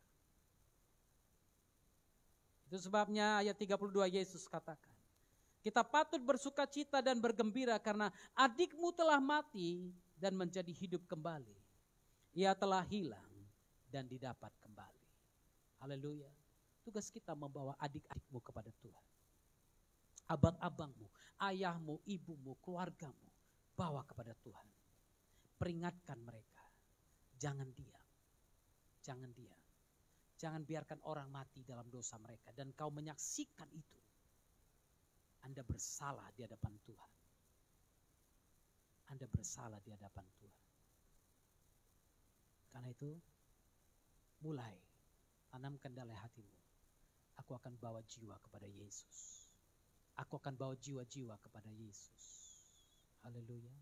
Itu sebabnya ayat 32 Yesus katakan, kita patut bersukacita dan bergembira karena adikmu telah mati dan menjadi hidup kembali. Ia telah hilang dan didapat kembali. Haleluya. Tugas kita membawa adik-adikmu kepada Tuhan. Abang-abangmu, ayahmu, ibumu, keluargamu, bawa kepada Tuhan. Peringatkan mereka. Jangan diam. Jangan diam. Jangan biarkan orang mati dalam dosa mereka. Dan kau menyaksikan itu. Anda bersalah di hadapan Tuhan. Anda bersalah di hadapan Tuhan. Karena itu, mulai tanamkan dalam hatimu. Aku akan bawa jiwa kepada Yesus. Aku akan bawa jiwa-jiwa kepada Yesus. Haleluya.